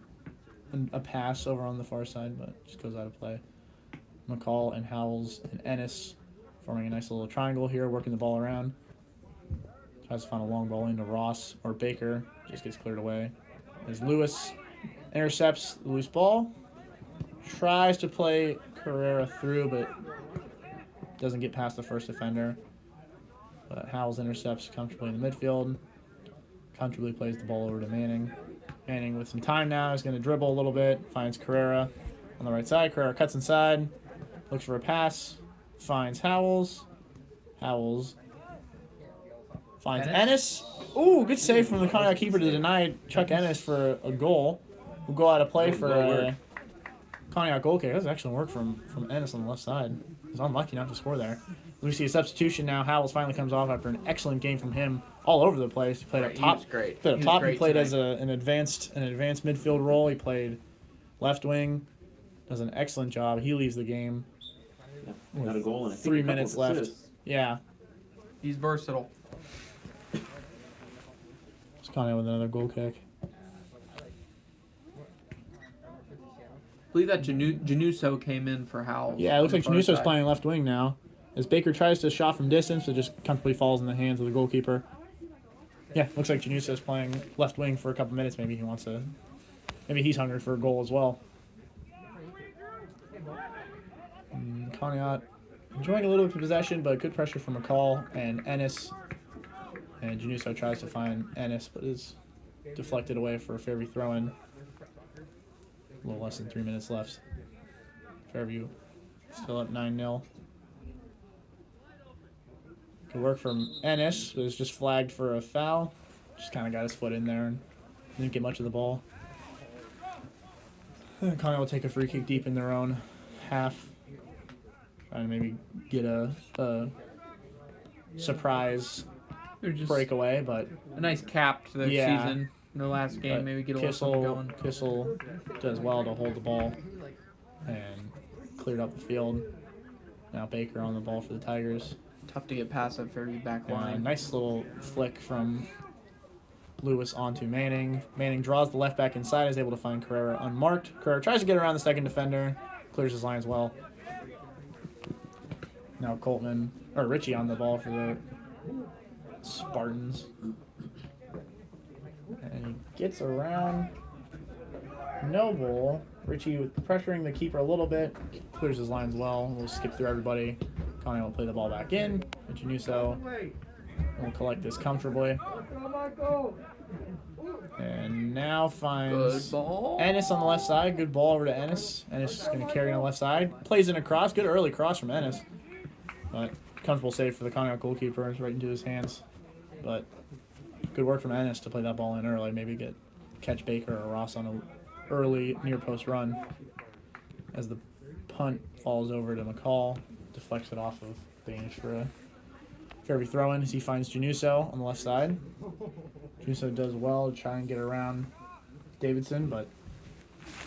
a pass over on the far side, but just goes out of play. McCall and Howells and Ennis forming a nice little triangle here, working the ball around. Tries to find a long ball into Ross or Baker, just gets cleared away. As Lewis intercepts the loose ball, tries to play Carrera through, but doesn't get past the first defender. But Howells intercepts comfortably in the midfield, comfortably plays the ball over to Manning. Manning with some time now is going to dribble a little bit, finds Carrera on the right side. Carrera cuts inside, looks for a pass, finds Howells. Howells finds Ennis. Ooh, good save from the Conn keeper to deny Chuck Ennis for a goal. We'll go out of play for a Conn goal kick. That was excellent work from Ennis on the left side. He's unlucky not to score there. We see a substitution now. Howells finally comes off after an excellent game from him all over the place. He played up top. He was great. Played up top. He played tonight. as an advanced midfield role. He played left wing. Does an excellent job. He leaves the game. Got a goal and I think 3 a couple minutes of left. assists. Yeah. He's versatile. Conn with another goal kick. I believe that Januso came in for Howells. Yeah, it looks like on the far Januso's side. playing left wing now. As Baker tries to shot from distance, it just comfortably falls in the hands of the goalkeeper. Yeah, looks like Januso's playing left wing for a couple minutes. Maybe he wants to. Maybe he's hungry for a goal as well. Conn enjoying a little bit of possession, but good pressure from McCall and Ennis. And Januso tries to find Ennis, but is deflected away for a Fairview throw-in. A little less than 3 minutes left. Fairview still up 9-0. Good work from Ennis, but it's just flagged for a foul. Just kind of got his foot in there and didn't get much of the ball. Conn will take a free kick deep in their own half. Trying to maybe get a surprise They're just breakaway, but a nice cap to their Yeah. season. In their last game, but maybe get a little something going. Kissel does well to hold the ball and cleared up the field. Now Baker on the ball for the Tigers. Tough to get past that Fairview back And a line. nice little flick from Lewis onto Manning. Manning draws the left back inside, is able to find Carrera unmarked. Carrera tries to get around the second defender, clears his line as well. Now Richie on the ball for the Spartans. And he gets around Noble. Richie pressuring the keeper a little bit, clears his lines well. We'll skip through everybody. Conn will play the ball back in. Januso will collect this comfortably. And now finds Ennis on the left side. Good ball over to Ennis. Ennis is going to carry on the left side. Plays in a cross. Good early cross from Ennis. But comfortable save for the Conn goalkeeper. It's right into his hands. But good work from Ennis to play that ball in early. Maybe catch Baker or Ross on an early near post run. As the punt falls over to McCall. Deflects it off of Banish for a Fairview throw-in as he finds Januso on the left side. Januso does well to try and get around Davidson, but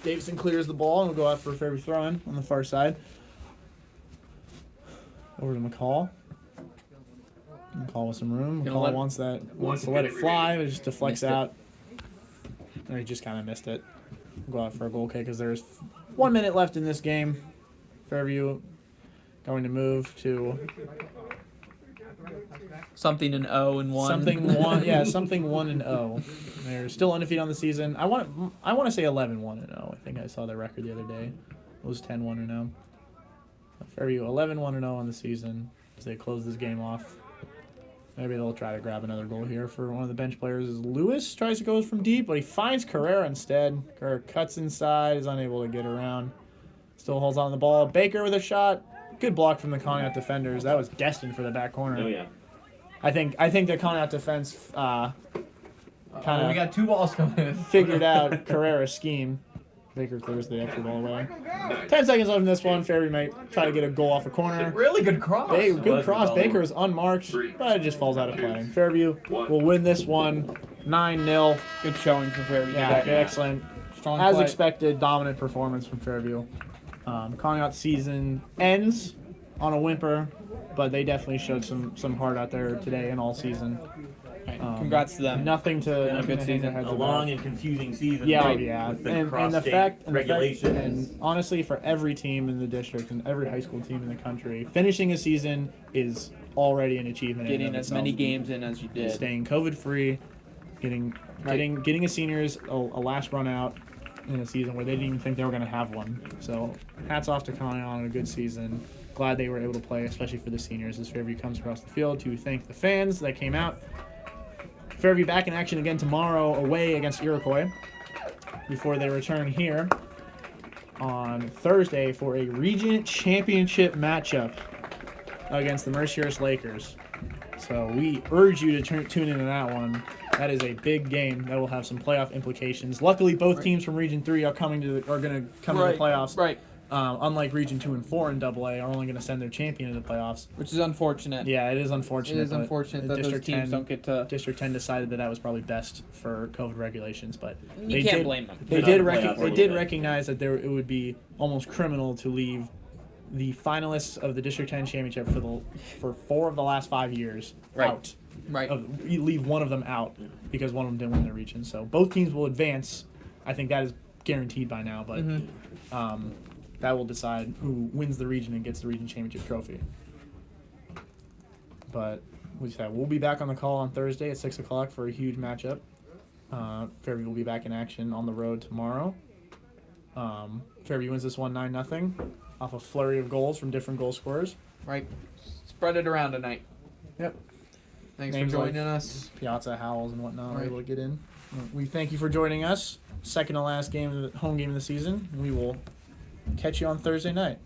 Davidson clears the ball and will go out for a Fairview throw-in on the far side. Over to McCall. McCall with some room. McCall wants to let it fly, but it just deflects out. And he just kind of missed it. We'll go out for a goal kick because there's 1 minute left in this game. Fairview going to move to something an 0-1. Something 1-0. They're still undefeated on the season. I want to say 11-1-0. I think I saw their record the other day. It was 10-1-0. Fairview 11-1-0 on the season as they close this game off. Maybe they'll try to grab another goal here for one of the bench players. As Lewis tries to go from deep, but he finds Carrera instead. Carrera cuts inside, is unable to get around. Still holds on the ball. Baker with a shot. Good block from the Conn defenders. That was destined for the back corner. Oh yeah. I think the Conn defense kind of we got 2 balls coming in. figured out Carrera's scheme. Baker clears the extra ball away. 10 seconds left in this one. Fairview might try to get a goal off a corner. Really good cross. Good cross. Baker is unmarked, but it just falls out of play. Fairview will win this one 9-0. Good showing for Fairview. Yeah, excellent. Strong As play. expected, dominant performance from Fairview. Conn season ends on a whimper, but they definitely showed some heart out there today and all season. Right. Congrats to them. Nothing to good season. A long and confusing season. Yeah, right? yeah. With the And cross-state the fact, regulations. and honestly, for every team in the district and every high school team in the country, finishing a season is already an achievement. Getting as many games in as you did. Staying COVID-free, getting a seniors a last run out in a season where they didn't even think they were going to have one. So hats off to Conn on a good season. Glad they were able to play, especially for the seniors, as Fairview comes across the field to thank the fans that came out. Fairview back in action again tomorrow away against Iroquois before they return here on Thursday for a region championship matchup against the Mercier's Lakers. So we urge you to tune into that one. That is a big game that will have some playoff implications. Luckily, both teams from Region 3 are going to come to the playoffs. Right. Unlike Region 2 and 4 in AA, are only going to send their champion to the playoffs. Which is unfortunate. Yeah, it is unfortunate. It is unfortunate that those teams don't get to. District 10 decided that was probably best for COVID regulations, but You can't blame them. They did recognize that it would be almost criminal to leave the finalists of the District 10 championship for 4 of the last 5 years out. Right. You leave one of them out because one of them didn't win their region. So both teams will advance. I think that is guaranteed by now, but that will decide who wins the region and gets the region championship trophy. But we'll be back on the call on Thursday at 6 o'clock for a huge matchup. Fairview will be back in action on the road tomorrow. Fairview wins this one 9-0 off a flurry of goals from different goal scorers. Right. Spread it around tonight. Yep. Thanks Names for joining like us. Piazza, Howells, and whatnot are able to get in. We thank you for joining us. Second to last home game of the season. We will catch you on Thursday night.